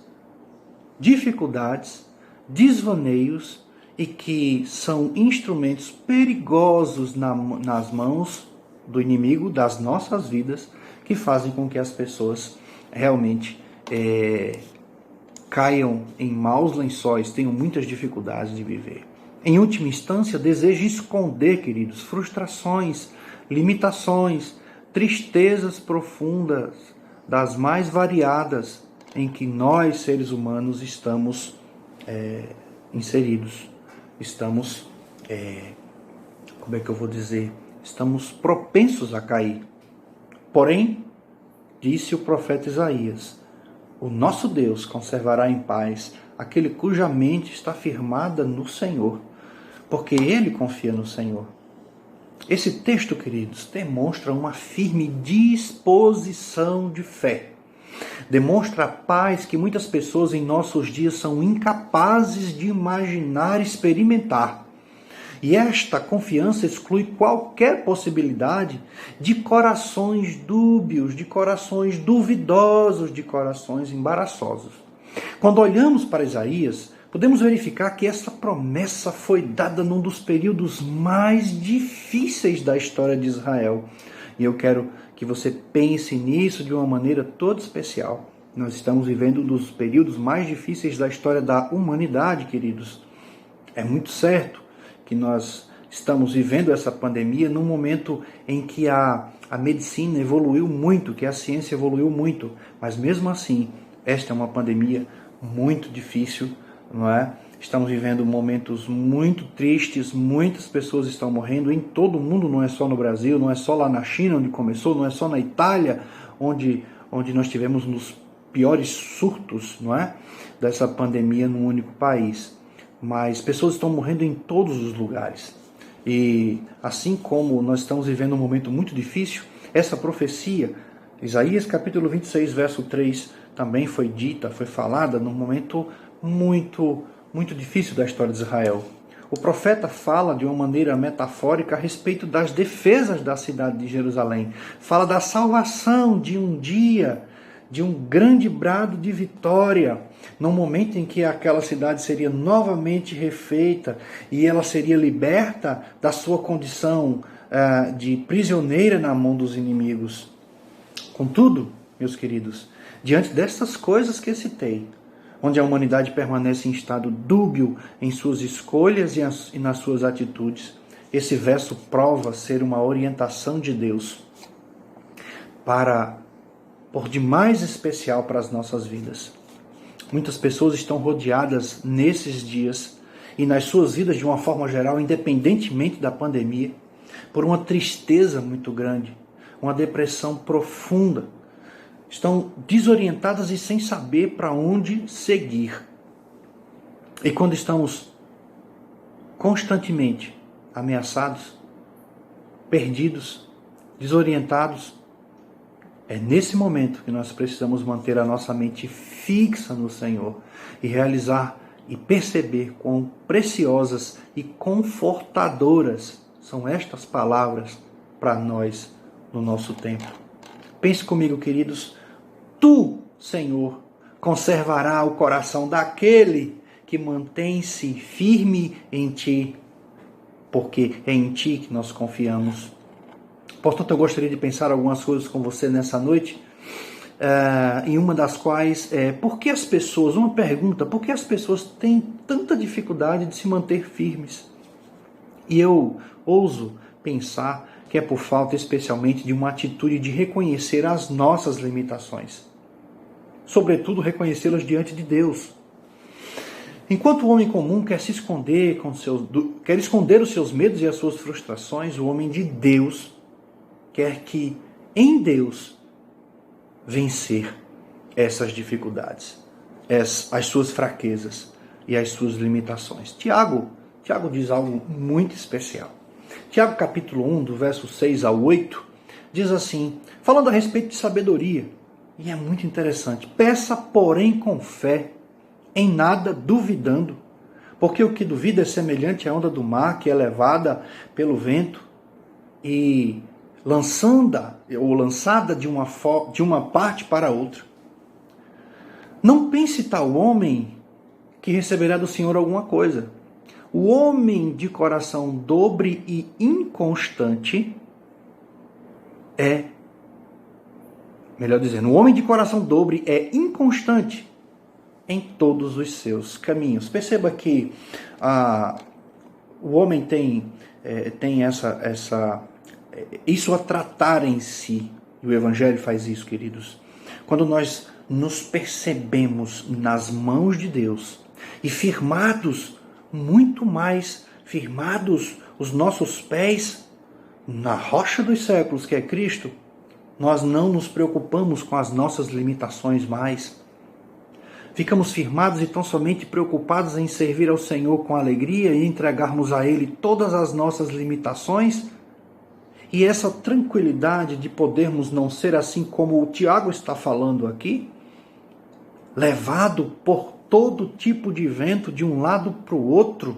dificuldades, desvaneios e que são instrumentos perigosos nas mãos do inimigo das nossas vidas, que fazem com que as pessoas realmente caiam em maus lençóis, tenham muitas dificuldades de viver. Em última instância, deseja esconder, queridos, frustrações, limitações, tristezas profundas, das mais variadas, em que nós, seres humanos, estamos inseridos. Estamos, estamos propensos a cair. Porém, disse o profeta Isaías, o nosso Deus conservará em paz aquele cuja mente está firmada no Senhor, porque ele confia no Senhor. Esse texto, queridos, demonstra uma firme disposição de fé. Demonstra a paz que muitas pessoas em nossos dias são incapazes de imaginar e experimentar. E esta confiança exclui qualquer possibilidade de corações dúbios, de corações duvidosos, de corações embaraçosos. Quando olhamos para Isaías, podemos verificar que essa promessa foi dada num dos períodos mais difíceis da história de Israel. E eu quero que você pense nisso de uma maneira toda especial. Nós estamos vivendo um dos períodos mais difíceis da história da humanidade, queridos. É muito certo que nós estamos vivendo essa pandemia num momento em que a medicina evoluiu muito, que a ciência evoluiu muito, mas mesmo assim, esta é uma pandemia muito difícil, não é? Estamos vivendo momentos muito tristes, muitas pessoas estão morrendo em todo o mundo, não é só no Brasil, não é só lá na China onde começou, não é só na Itália onde nós tivemos nos piores surtos, não é? Dessa pandemia num único país. Mas pessoas estão morrendo em todos os lugares. E assim como nós estamos vivendo um momento muito difícil, essa profecia, Isaías capítulo 26, verso 3, também foi dita, foi falada num momento muito difícil da história de Israel. O profeta fala de uma maneira metafórica a respeito das defesas da cidade de Jerusalém. Fala da salvação de um dia, de um grande brado de vitória, num momento em que aquela cidade seria novamente refeita e ela seria liberta da sua condição de prisioneira na mão dos inimigos. Contudo, meus queridos, diante destas coisas que citei, onde a humanidade permanece em estado dúbio em suas escolhas e nas suas atitudes, esse verso prova ser uma orientação de Deus por demais especial para as nossas vidas. Muitas pessoas estão rodeadas nesses dias e nas suas vidas de uma forma geral, independentemente da pandemia, por uma tristeza muito grande, uma depressão profunda. Estão desorientadas e sem saber para onde seguir. E quando estamos constantemente ameaçados, perdidos, desorientados, é nesse momento que nós precisamos manter a nossa mente fixa no Senhor e realizar e perceber quão preciosas e confortadoras são estas palavras para nós no nosso tempo. Pense comigo, queridos, tu, Senhor, conservará o coração daquele que mantém-se firme em ti, porque é em ti que nós confiamos. Portanto, eu gostaria de pensar algumas coisas com você nessa noite, em uma das quais por que as pessoas têm tanta dificuldade de se manter firmes? E eu ouso pensar que é por falta especialmente de uma atitude de reconhecer as nossas limitações, sobretudo reconhecê-las diante de Deus. Enquanto o homem comum quer esconder os seus medos e as suas frustrações, o homem de Deus quer que em Deus vencer essas dificuldades, as suas fraquezas e as suas limitações. Tiago diz algo muito especial. Tiago capítulo 1, do verso 6 ao 8, diz assim, falando a respeito de sabedoria, e é muito interessante: peça, porém, com fé, em nada duvidando, porque o que duvida é semelhante à onda do mar, que é levada pelo vento e lançada de uma parte para outra. Não pense tal homem que receberá do Senhor alguma coisa. O homem de coração dobre e inconstante o homem de coração dobre é inconstante em todos os seus caminhos. Perceba que o homem tem isso a tratar em si, e o Evangelho faz isso, queridos. Quando nós nos percebemos nas mãos de Deus e firmados, muito mais firmados os nossos pés na rocha dos séculos, que é Cristo, nós não nos preocupamos com as nossas limitações mais. Ficamos firmados e tão somente preocupados em servir ao Senhor com alegria e entregarmos a Ele todas as nossas limitações. E essa tranquilidade de podermos não ser assim como o Tiago está falando aqui, levado por todo tipo de vento de um lado para o outro,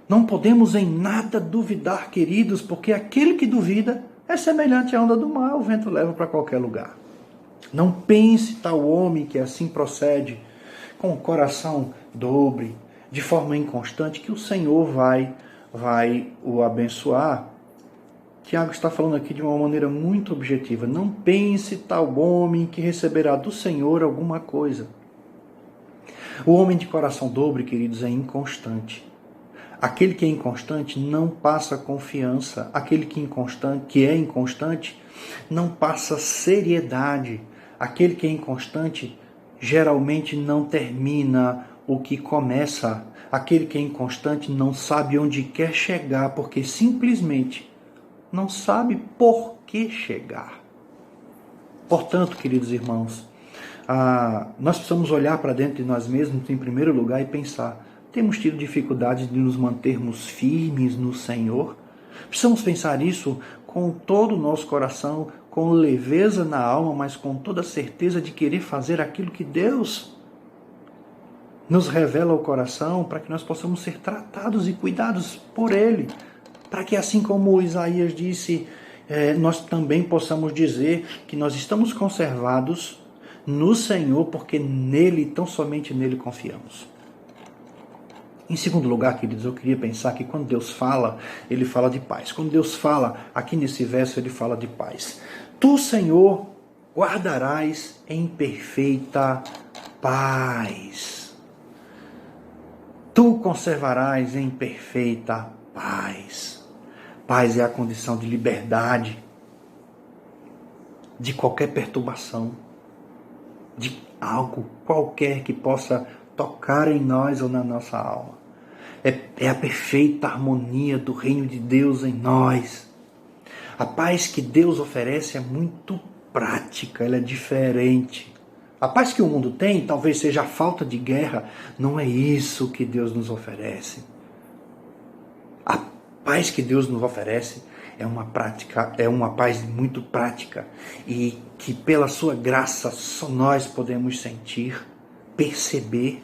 não podemos em nada duvidar, queridos, porque aquele que duvida é semelhante à onda do mar, o vento leva para qualquer lugar. Não pense tal homem que assim procede, com o coração dobre, de forma inconstante, que o Senhor vai o abençoar. Tiago está falando aqui de uma maneira muito objetiva. Não pense tal homem que receberá do Senhor alguma coisa. O homem de coração dobre, queridos, é inconstante. Aquele que é inconstante não passa confiança. Aquele que é inconstante não passa seriedade. Aquele que é inconstante geralmente não termina o que começa. Aquele que é inconstante não sabe onde quer chegar, porque simplesmente não sabe por que chegar. Portanto, queridos irmãos, nós precisamos olhar para dentro de nós mesmos em primeiro lugar e pensar: temos tido dificuldade de nos mantermos firmes no Senhor? Precisamos pensar isso com todo o nosso coração, com leveza na alma, mas com toda a certeza de querer fazer aquilo que Deus nos revela ao coração, para que nós possamos ser tratados e cuidados por Ele, para que, assim como Isaías disse, nós também possamos dizer que nós estamos conservados no Senhor, porque nele, tão somente nele, confiamos. Em segundo lugar, queridos, eu queria pensar que quando Deus fala, Ele fala de paz. Quando Deus fala, aqui nesse verso, Ele fala de paz. Tu, Senhor, guardarás em perfeita paz. Tu conservarás em perfeita paz. Paz é a condição de liberdade de qualquer perturbação, de algo qualquer que possa tocar em nós ou na nossa alma. É a perfeita harmonia do reino de Deus em nós. A paz que Deus oferece é muito prática, ela é diferente. A paz que o mundo tem talvez seja a falta de guerra, não é isso que Deus nos oferece. A paz que Deus nos oferece é uma paz muito prática e que pela sua graça só nós podemos sentir, perceber.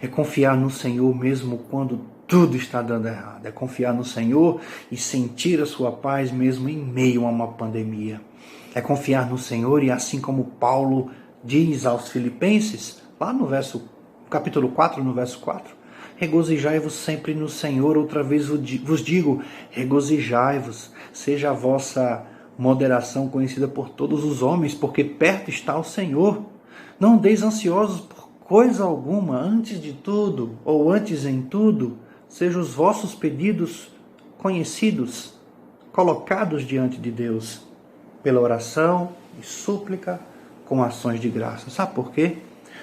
É confiar no Senhor mesmo quando tudo está dando errado. É confiar no Senhor e sentir a sua paz mesmo em meio a uma pandemia. É confiar no Senhor e assim como Paulo diz aos Filipenses, lá no capítulo 4, no verso 4, regozijai-vos sempre no Senhor, outra vez vos digo, regozijai-vos, seja a vossa moderação conhecida por todos os homens, porque perto está o Senhor. Não andeis ansiosos por coisa alguma, antes de tudo, ou antes em tudo, sejam os vossos pedidos conhecidos, colocados diante de Deus, pela oração e súplica, com ações de graça. Sabe por quê?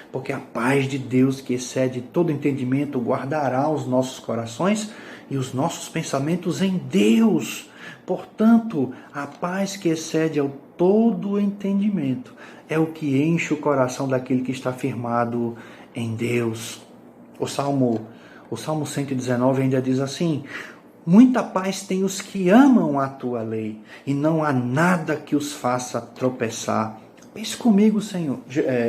Porque a paz de Deus, que excede todo entendimento, guardará os nossos corações e os nossos pensamentos em Deus. Portanto, a paz que excede ao todo entendimento é o que enche o coração daquele que está firmado em Deus. O Salmo 119 ainda diz assim: muita paz tem os que amam a tua lei, e não há nada que os faça tropeçar. Pense comigo,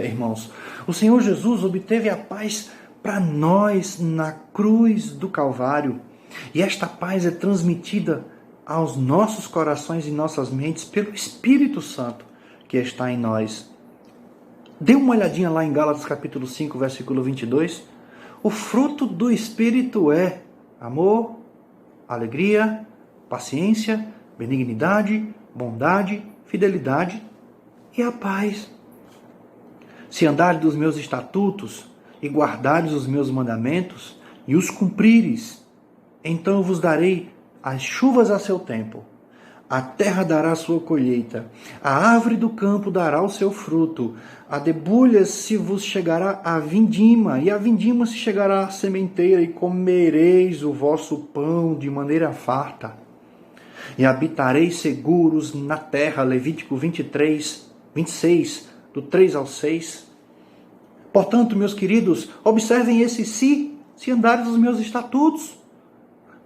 irmãos. O Senhor Jesus obteve a paz para nós na cruz do Calvário. E esta paz é transmitida aos nossos corações e nossas mentes pelo Espírito Santo que está em nós. Dê uma olhadinha lá em Gálatas capítulo 5, versículo 22. O fruto do Espírito é amor, alegria, paciência, benignidade, bondade, fidelidade e a paz. Se andares dos meus estatutos e guardares os meus mandamentos e os cumprires, então eu vos darei as chuvas a seu tempo, a terra dará a sua colheita, a árvore do campo dará o seu fruto, a debulha se vos chegará a vindima, e a vindima se chegará à sementeira, e comereis o vosso pão de maneira farta. E habitareis seguros na terra. Levítico 26, do 3 ao 6. Portanto, meus queridos, observem esse se andares os meus estatutos.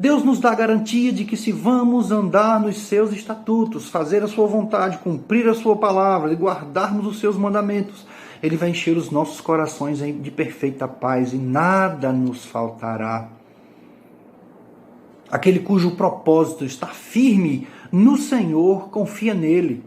Deus nos dá a garantia de que se vamos andar nos seus estatutos, fazer a sua vontade, cumprir a sua palavra e guardarmos os seus mandamentos, Ele vai encher os nossos corações de perfeita paz e nada nos faltará. Aquele cujo propósito está firme no Senhor, confia nele.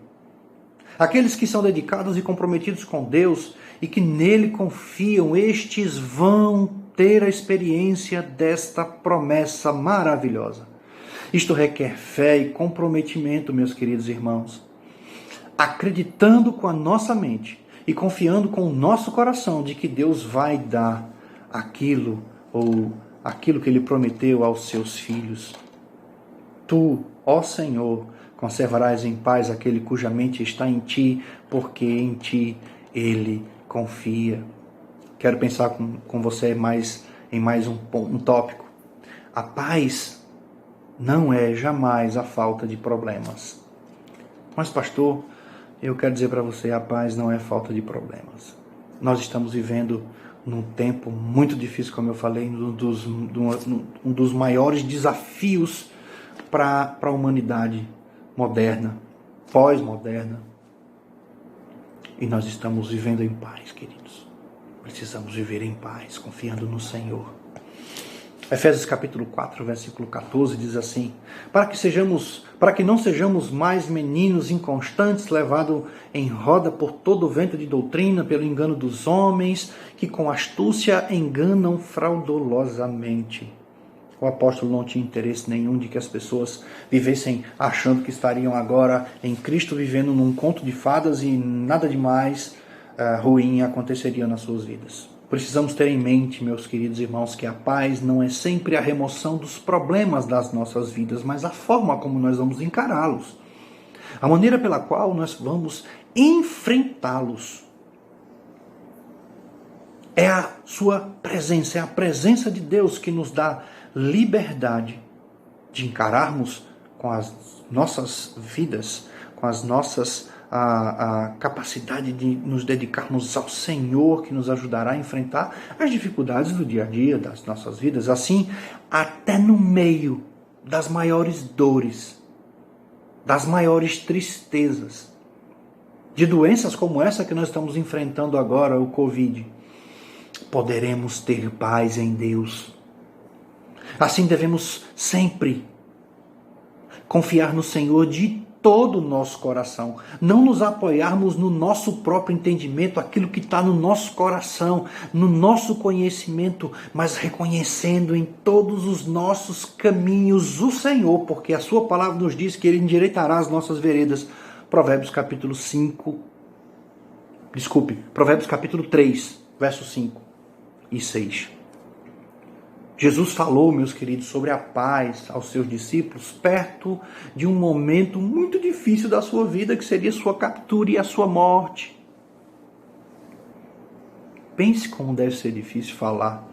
Aqueles que são dedicados e comprometidos com Deus e que nele confiam, estes vão ter a experiência desta promessa maravilhosa. Isto requer fé e comprometimento, meus queridos irmãos. Acreditando com a nossa mente e confiando com o nosso coração de que Deus vai dar aquilo que Ele prometeu aos seus filhos. Tu, ó Senhor, conservarás em paz aquele cuja mente está em ti, porque em ti ele confia. Quero pensar com você em mais um tópico. A paz não é jamais a falta de problemas. Mas, pastor, eu quero dizer para você, a paz não é falta de problemas. Nós estamos vivendo num tempo muito difícil, como eu falei, um dos maiores desafios para a humanidade moderna, pós-moderna. E nós estamos vivendo em paz, queridos. Precisamos viver em paz, confiando no Senhor. Efésios capítulo 4, versículo 14 diz assim: para que não sejamos mais meninos inconstantes, levados em roda por todo o vento de doutrina, pelo engano dos homens, que com astúcia enganam fraudulosamente. O apóstolo não tinha interesse nenhum de que as pessoas vivessem achando que estariam agora em Cristo, vivendo num conto de fadas e nada de mais ruim aconteceria nas suas vidas. Precisamos ter em mente, meus queridos irmãos, que a paz não é sempre a remoção dos problemas das nossas vidas, mas a forma como nós vamos encará-los. A maneira pela qual nós vamos enfrentá-los. É a sua presença, é a presença de Deus que nos dá liberdade de encararmos com as nossas vidas, com as nossas a capacidade de nos dedicarmos ao Senhor, que nos ajudará a enfrentar as dificuldades do dia a dia das nossas vidas, assim, até no meio das maiores dores, das maiores tristezas, de doenças como essa que nós estamos enfrentando agora, o Covid, poderemos ter paz em Deus. Assim devemos sempre confiar no Senhor de todo o nosso coração, não nos apoiarmos no nosso próprio entendimento, aquilo que está no nosso coração, no nosso conhecimento, mas reconhecendo em todos os nossos caminhos o Senhor, porque a sua palavra nos diz que Ele endireitará as nossas veredas. Provérbios capítulo 3, versos 5 e 6. Jesus falou, meus queridos, sobre a paz aos seus discípulos perto de um momento muito difícil da sua vida, que seria sua captura e a sua morte. Pense como deve ser difícil falar,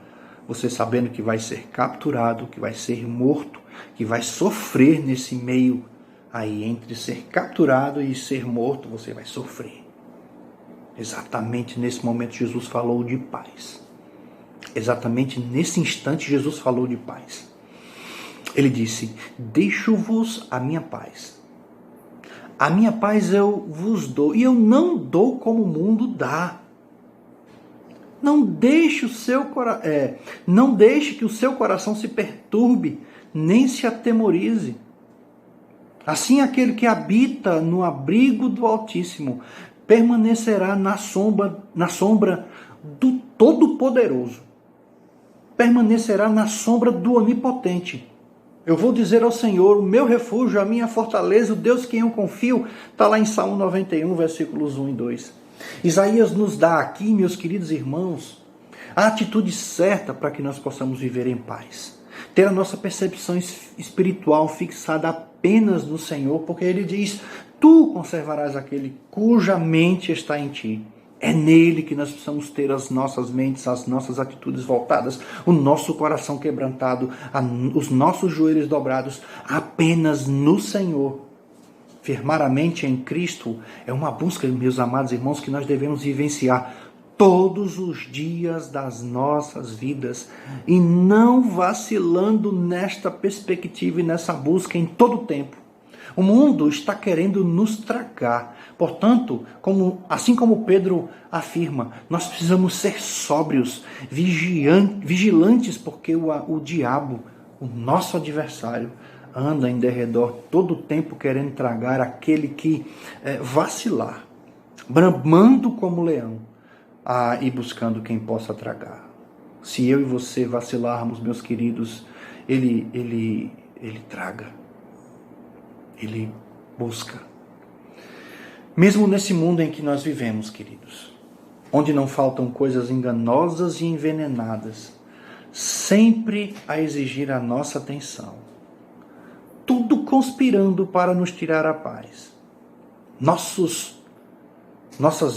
você sabendo que vai ser capturado, que vai ser morto, que vai sofrer nesse meio aí, entre ser capturado e ser morto, você vai sofrer. Exatamente nesse momento Jesus falou de paz. Exatamente nesse instante Jesus falou de paz. Ele disse: deixo-vos a minha paz. A minha paz eu vos dou, e eu não dou como o mundo dá. Não deixe que o seu coração se perturbe, nem se atemorize. Assim aquele que habita no abrigo do Altíssimo permanecerá na sombra do Todo-Poderoso. Permanecerá na sombra do Onipotente. Eu vou dizer ao Senhor, o meu refúgio, a minha fortaleza, o Deus em quem eu confio, está lá em Salmo 91, versículos 1 e 2. Isaías nos dá aqui, meus queridos irmãos, a atitude certa para que nós possamos viver em paz. Ter a nossa percepção espiritual fixada apenas no Senhor, porque Ele diz: tu conservarás aquele cuja mente está em ti. É nele que nós precisamos ter as nossas mentes, as nossas atitudes voltadas, o nosso coração quebrantado, os nossos joelhos dobrados, apenas no Senhor. Firmar a mente em Cristo é uma busca, meus amados irmãos, que nós devemos vivenciar todos os dias das nossas vidas e não vacilando nesta perspectiva e nessa busca em todo o tempo. O mundo está querendo nos tragar. Portanto, assim como Pedro afirma, nós precisamos ser sóbrios, vigilantes, porque o diabo, o nosso adversário, anda em derredor todo o tempo querendo tragar aquele que vacilar, bramando como leão e buscando quem possa tragar. Se eu e você vacilarmos, meus queridos, ele traga. Ele busca. Mesmo nesse mundo em que nós vivemos, queridos, onde não faltam coisas enganosas e envenenadas, sempre a exigir a nossa atenção, tudo conspirando para nos tirar a paz. Nossas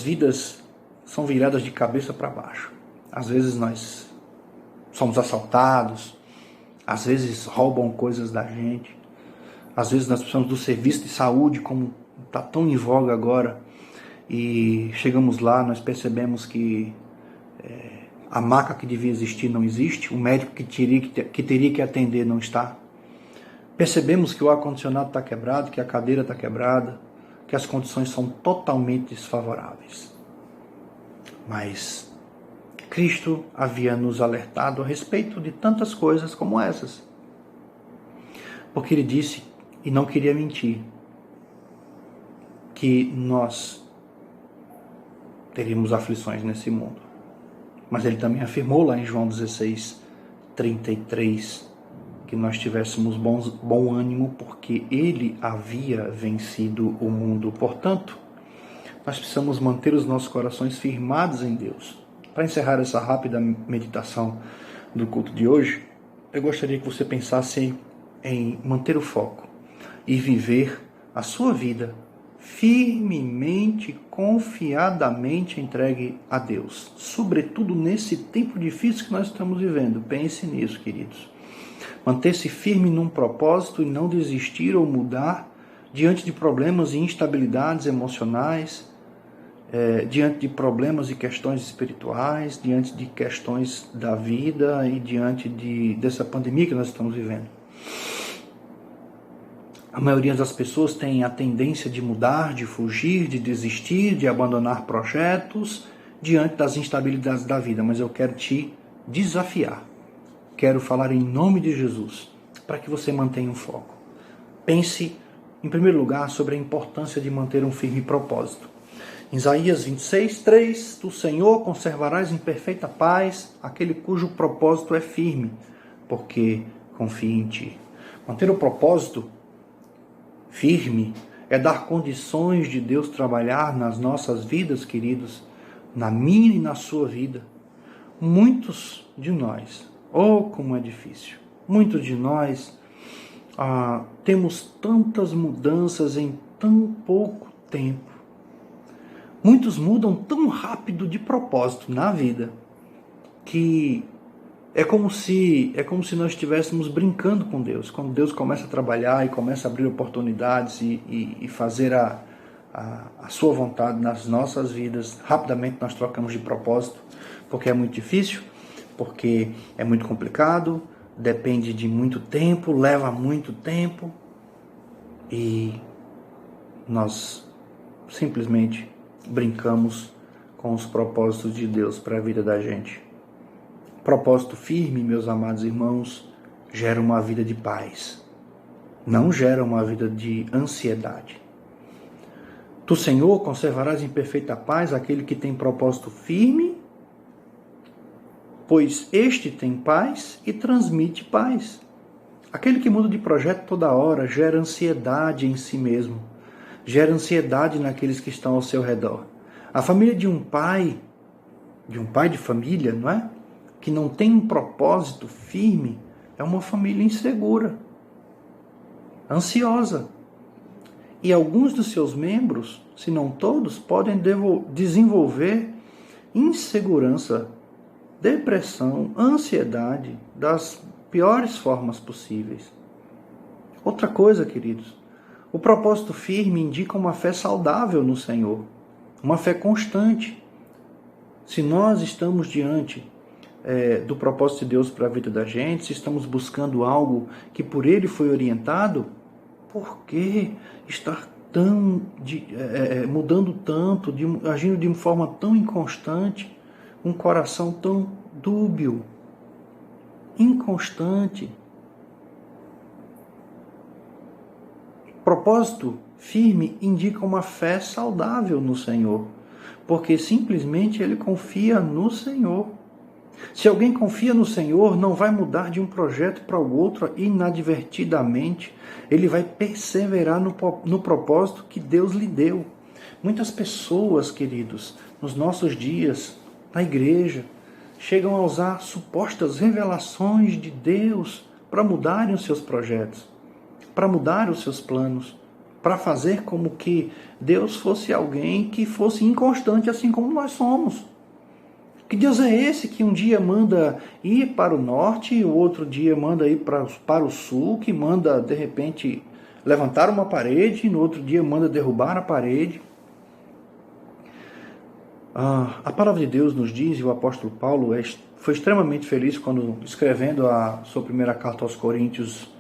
vidas são viradas de cabeça para baixo. Às vezes nós somos assaltados, às vezes roubam coisas da gente, às vezes nós precisamos do serviço de saúde, como está tão em voga agora, e chegamos lá, nós percebemos que a maca que devia existir não existe, o médico que teria que atender não está. Percebemos que o ar-condicionado está quebrado, que a cadeira está quebrada, que as condições são totalmente desfavoráveis. Mas Cristo havia nos alertado a respeito de tantas coisas como essas. Porque Ele disse, e não queria mentir, que nós teríamos aflições nesse mundo. Mas Ele também afirmou lá em João 16:33, que nós tivéssemos bom ânimo, porque Ele havia vencido o mundo. Portanto, nós precisamos manter os nossos corações firmados em Deus. Para encerrar essa rápida meditação do culto de hoje, eu gostaria que você pensasse em manter o foco e viver a sua vida firmemente, confiadamente entregue a Deus. Sobretudo nesse tempo difícil que nós estamos vivendo. Pense nisso, queridos. Manter-se firme num propósito e não desistir ou mudar diante de problemas e instabilidades emocionais, diante de problemas e questões espirituais, diante de questões da vida e diante dessa pandemia que nós estamos vivendo. A maioria das pessoas tem a tendência de mudar, de fugir, de desistir, de abandonar projetos diante das instabilidades da vida, mas eu quero te desafiar. Quero falar em nome de Jesus, para que você mantenha um foco. Pense, em primeiro lugar, sobre a importância de manter um firme propósito. Em Isaías 26:3, do Senhor conservarás em perfeita paz aquele cujo propósito é firme, porque confia em ti. Manter o propósito firme é dar condições de Deus trabalhar nas nossas vidas, queridos, na minha e na sua vida. Muitos de nós, como é difícil, muitos de nós temos tantas mudanças em tão pouco tempo. Muitos mudam tão rápido de propósito na vida que é como se nós estivéssemos brincando com Deus. Quando Deus começa a trabalhar e começa a abrir oportunidades e fazer a sua vontade nas nossas vidas, rapidamente nós trocamos de propósito, porque é muito difícil, porque é muito complicado, depende de muito tempo, leva muito tempo e nós simplesmente brincamos com os propósitos de Deus para a vida da gente. Propósito firme, meus amados irmãos, gera uma vida de paz, não gera uma vida de ansiedade. Tu, Senhor, conservarás em perfeita paz aquele que tem propósito firme, pois este tem paz e transmite paz. Aquele que muda de projeto toda hora gera ansiedade em si mesmo, gera ansiedade naqueles que estão ao seu redor. A família de um pai de família, não é? Que não tem um propósito firme, é uma família insegura, ansiosa. E alguns dos seus membros, se não todos, podem desenvolver insegurança, depressão, ansiedade, das piores formas possíveis. Outra coisa, queridos, o propósito firme indica uma fé saudável no Senhor, uma fé constante. Se nós estamos diante do propósito de Deus para a vida da gente, se estamos buscando algo que por Ele foi orientado, por que estar mudando tanto, agindo de uma forma tão inconstante, um coração tão dúbio, inconstante? Propósito firme indica uma fé saudável no Senhor, porque simplesmente ele confia no Senhor. Se alguém confia no Senhor, não vai mudar de um projeto para o outro inadvertidamente. Ele vai perseverar no propósito que Deus lhe deu. Muitas pessoas, queridos, nos nossos dias, na igreja, chegam a usar supostas revelações de Deus para mudarem os seus projetos, para mudar os seus planos, para fazer como que Deus fosse alguém que fosse inconstante, assim como nós somos. Que Deus é esse que um dia manda ir para o norte e o outro dia manda ir para o sul, que manda, de repente, levantar uma parede e no outro dia manda derrubar a parede? A palavra de Deus nos diz, e o apóstolo Paulo foi extremamente feliz quando, escrevendo a sua primeira carta aos Coríntios,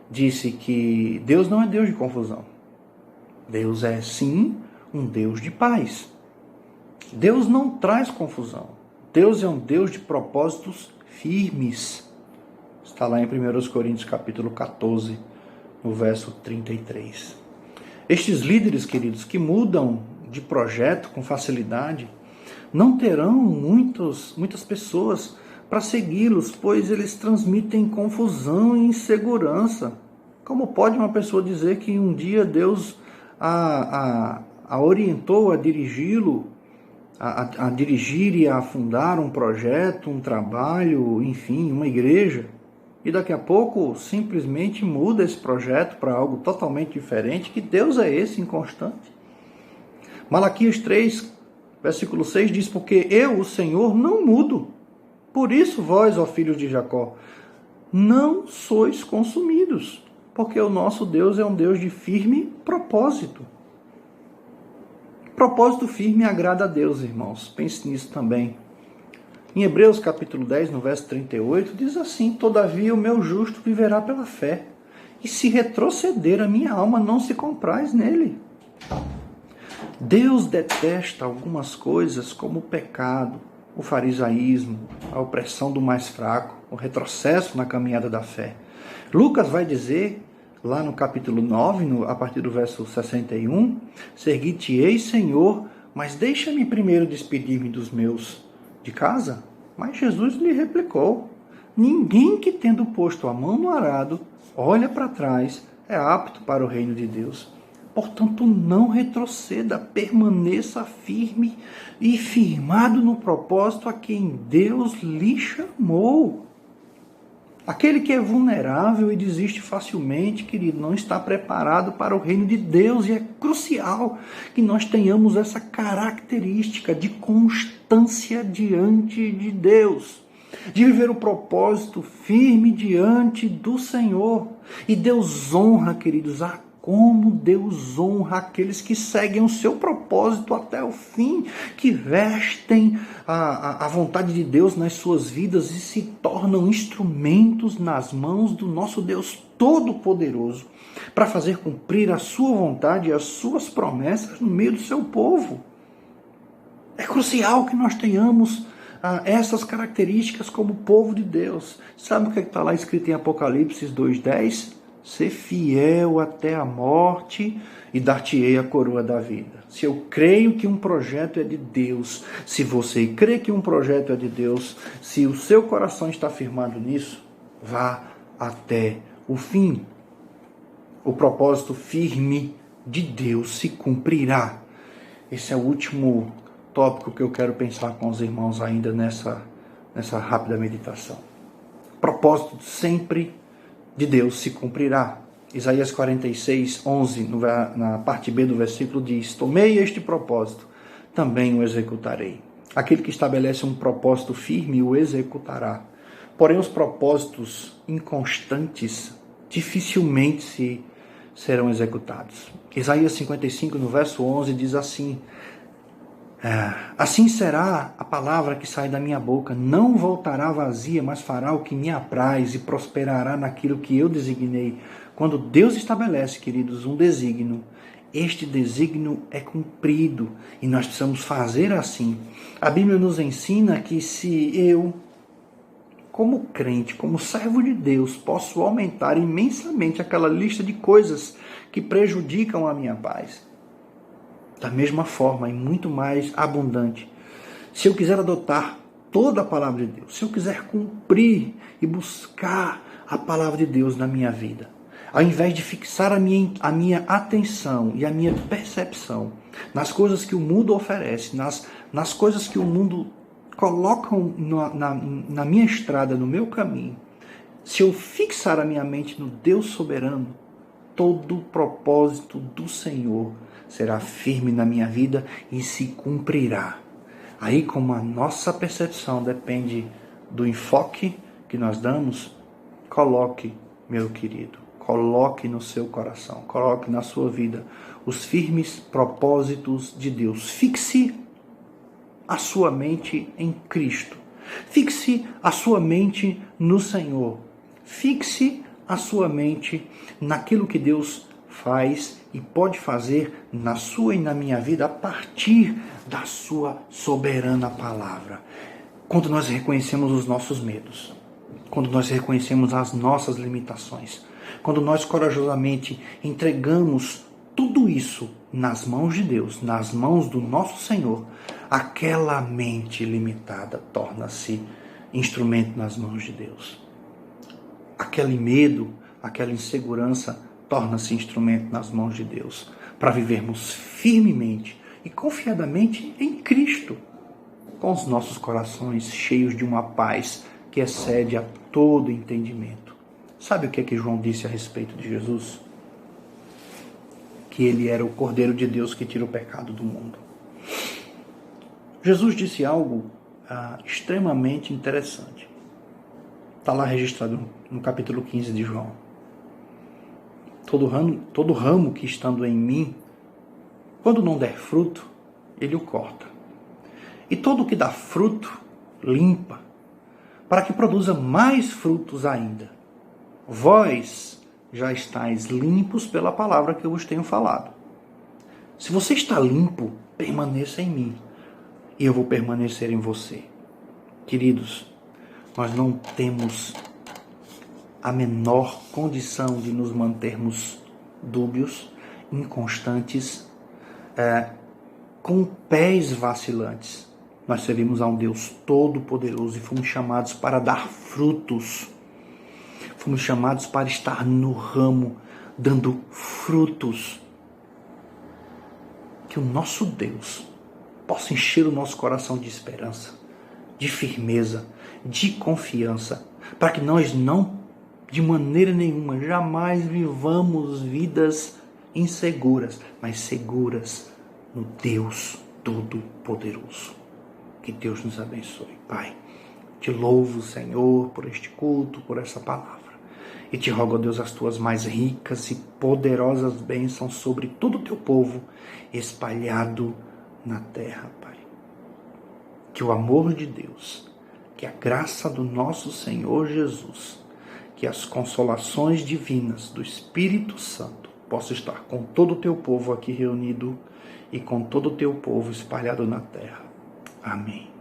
disse que Deus não é Deus de confusão. Deus é, sim, um Deus de paz. Deus não traz confusão. Deus é um Deus de propósitos firmes. Está lá em 1 Coríntios capítulo 14, no verso 33. Estes líderes, queridos, que mudam de projeto com facilidade, não terão muitas pessoas para segui-los, pois eles transmitem confusão e insegurança. Como pode uma pessoa dizer que um dia Deus a orientou a dirigi-lo, a dirigir e a fundar um projeto, um trabalho, enfim, uma igreja, e daqui a pouco simplesmente muda esse projeto para algo totalmente diferente? Que Deus é esse inconstante? Malaquias 3, versículo 6 diz: porque eu, o Senhor, não mudo. Por isso vós, ó filhos de Jacó, não sois consumidos, porque o nosso Deus é um Deus de firme propósito. Propósito firme agrada a Deus, irmãos. Pense nisso também. Em Hebreus capítulo 10, no verso 38, diz assim: todavia o meu justo viverá pela fé, e se retroceder a minha alma não se compraz nele. Deus detesta algumas coisas como o pecado, o farisaísmo, a opressão do mais fraco, o retrocesso na caminhada da fé. Lucas vai dizer, lá no capítulo 9, a partir do verso 61, Sergui-te-ei, Senhor, mas deixa-me primeiro despedir-me dos meus de casa. Mas Jesus lhe replicou: ninguém que tendo posto a mão no arado, olha para trás, é apto para o reino de Deus. Portanto, não retroceda, permaneça firme e firmado no propósito a quem Deus lhe chamou. Aquele que é vulnerável e desiste facilmente, querido, não está preparado para o reino de Deus. E é crucial que nós tenhamos essa característica de constância diante de Deus, de viver o propósito firme diante do Senhor. E Deus honra, queridos, como Deus honra aqueles que seguem o seu propósito até o fim, que vestem a vontade de Deus nas suas vidas e se tornam instrumentos nas mãos do nosso Deus Todo-Poderoso para fazer cumprir a sua vontade e as suas promessas no meio do seu povo. É crucial que nós tenhamos essas características como povo de Deus. Sabe o que está lá escrito em Apocalipse 2:10? Ser fiel até a morte e dar-te-ei a coroa da vida. Se eu creio que um projeto é de Deus, se você crê que um projeto é de Deus, se o seu coração está firmado nisso, vá até o fim. O propósito firme de Deus se cumprirá. Esse é o último tópico que eu quero pensar com os irmãos ainda nessa rápida meditação. Propósito sempre de Deus se cumprirá. Isaías 46:11, na parte B do versículo diz: tomei este propósito, também o executarei. Aquele que estabelece um propósito firme o executará. Porém, os propósitos inconstantes dificilmente serão executados. Isaías 55, no verso 11, diz assim: assim será a palavra que sai da minha boca, não voltará vazia, mas fará o que me apraz e prosperará naquilo que eu designei. Quando Deus estabelece, queridos, um desígnio, este desígnio é cumprido e nós precisamos fazer assim. A Bíblia nos ensina que se eu, como crente, como servo de Deus, posso aumentar imensamente aquela lista de coisas que prejudicam a minha paz, da mesma forma e muito mais abundante, se eu quiser adotar toda a palavra de Deus, se eu quiser cumprir e buscar a palavra de Deus na minha vida, ao invés de fixar a minha atenção e a minha percepção nas coisas que o mundo oferece, nas coisas que o mundo coloca na minha estrada, no meu caminho, se eu fixar a minha mente no Deus soberano, todo o propósito do Senhor será firme na minha vida e se cumprirá. Aí, como a nossa percepção depende do enfoque que nós damos, coloque, meu querido, coloque no seu coração, coloque na sua vida os firmes propósitos de Deus. Fixe a sua mente em Cristo. Fixe a sua mente no Senhor. Fixe a sua mente naquilo que Deus faz e pode fazer na sua e na minha vida a partir da sua soberana palavra. Quando nós reconhecemos os nossos medos, quando nós reconhecemos as nossas limitações, quando nós corajosamente entregamos tudo isso nas mãos de Deus, nas mãos do nosso Senhor, aquela mente limitada torna-se instrumento nas mãos de Deus. Aquele medo, aquela insegurança torna-se instrumento nas mãos de Deus, para vivermos firmemente e confiadamente em Cristo, com os nossos corações cheios de uma paz que excede a todo entendimento. Sabe o que é que João disse a respeito de Jesus? Que ele era o Cordeiro de Deus que tira o pecado do mundo. Jesus disse algo extremamente interessante. Está lá registrado no capítulo 15 de João. Todo ramo que estando em mim, quando não der fruto, ele o corta. E todo que dá fruto, limpa, para que produza mais frutos ainda. Vós já estáis limpos pela palavra que eu vos tenho falado. Se você está limpo, permaneça em mim, e eu vou permanecer em você. Queridos, nós não temos a menor condição de nos mantermos dúbios, inconstantes, com pés vacilantes. Nós servimos a um Deus todo-poderoso e fomos chamados para dar frutos. Fomos chamados para estar no ramo, dando frutos. Que o nosso Deus possa encher o nosso coração de esperança, de firmeza, de confiança, para que nós não, de maneira nenhuma, jamais vivamos vidas inseguras, mas seguras no Deus Todo-Poderoso. Que Deus nos abençoe. Pai, te louvo, Senhor, por este culto, por essa palavra. E te rogo, ó Deus, as tuas mais ricas e poderosas bênçãos sobre todo o teu povo espalhado na terra, Pai. Que o amor de Deus, que a graça do nosso Senhor Jesus, que as consolações divinas do Espírito Santo possam estar com todo o teu povo aqui reunido e com todo o teu povo espalhado na terra. Amém.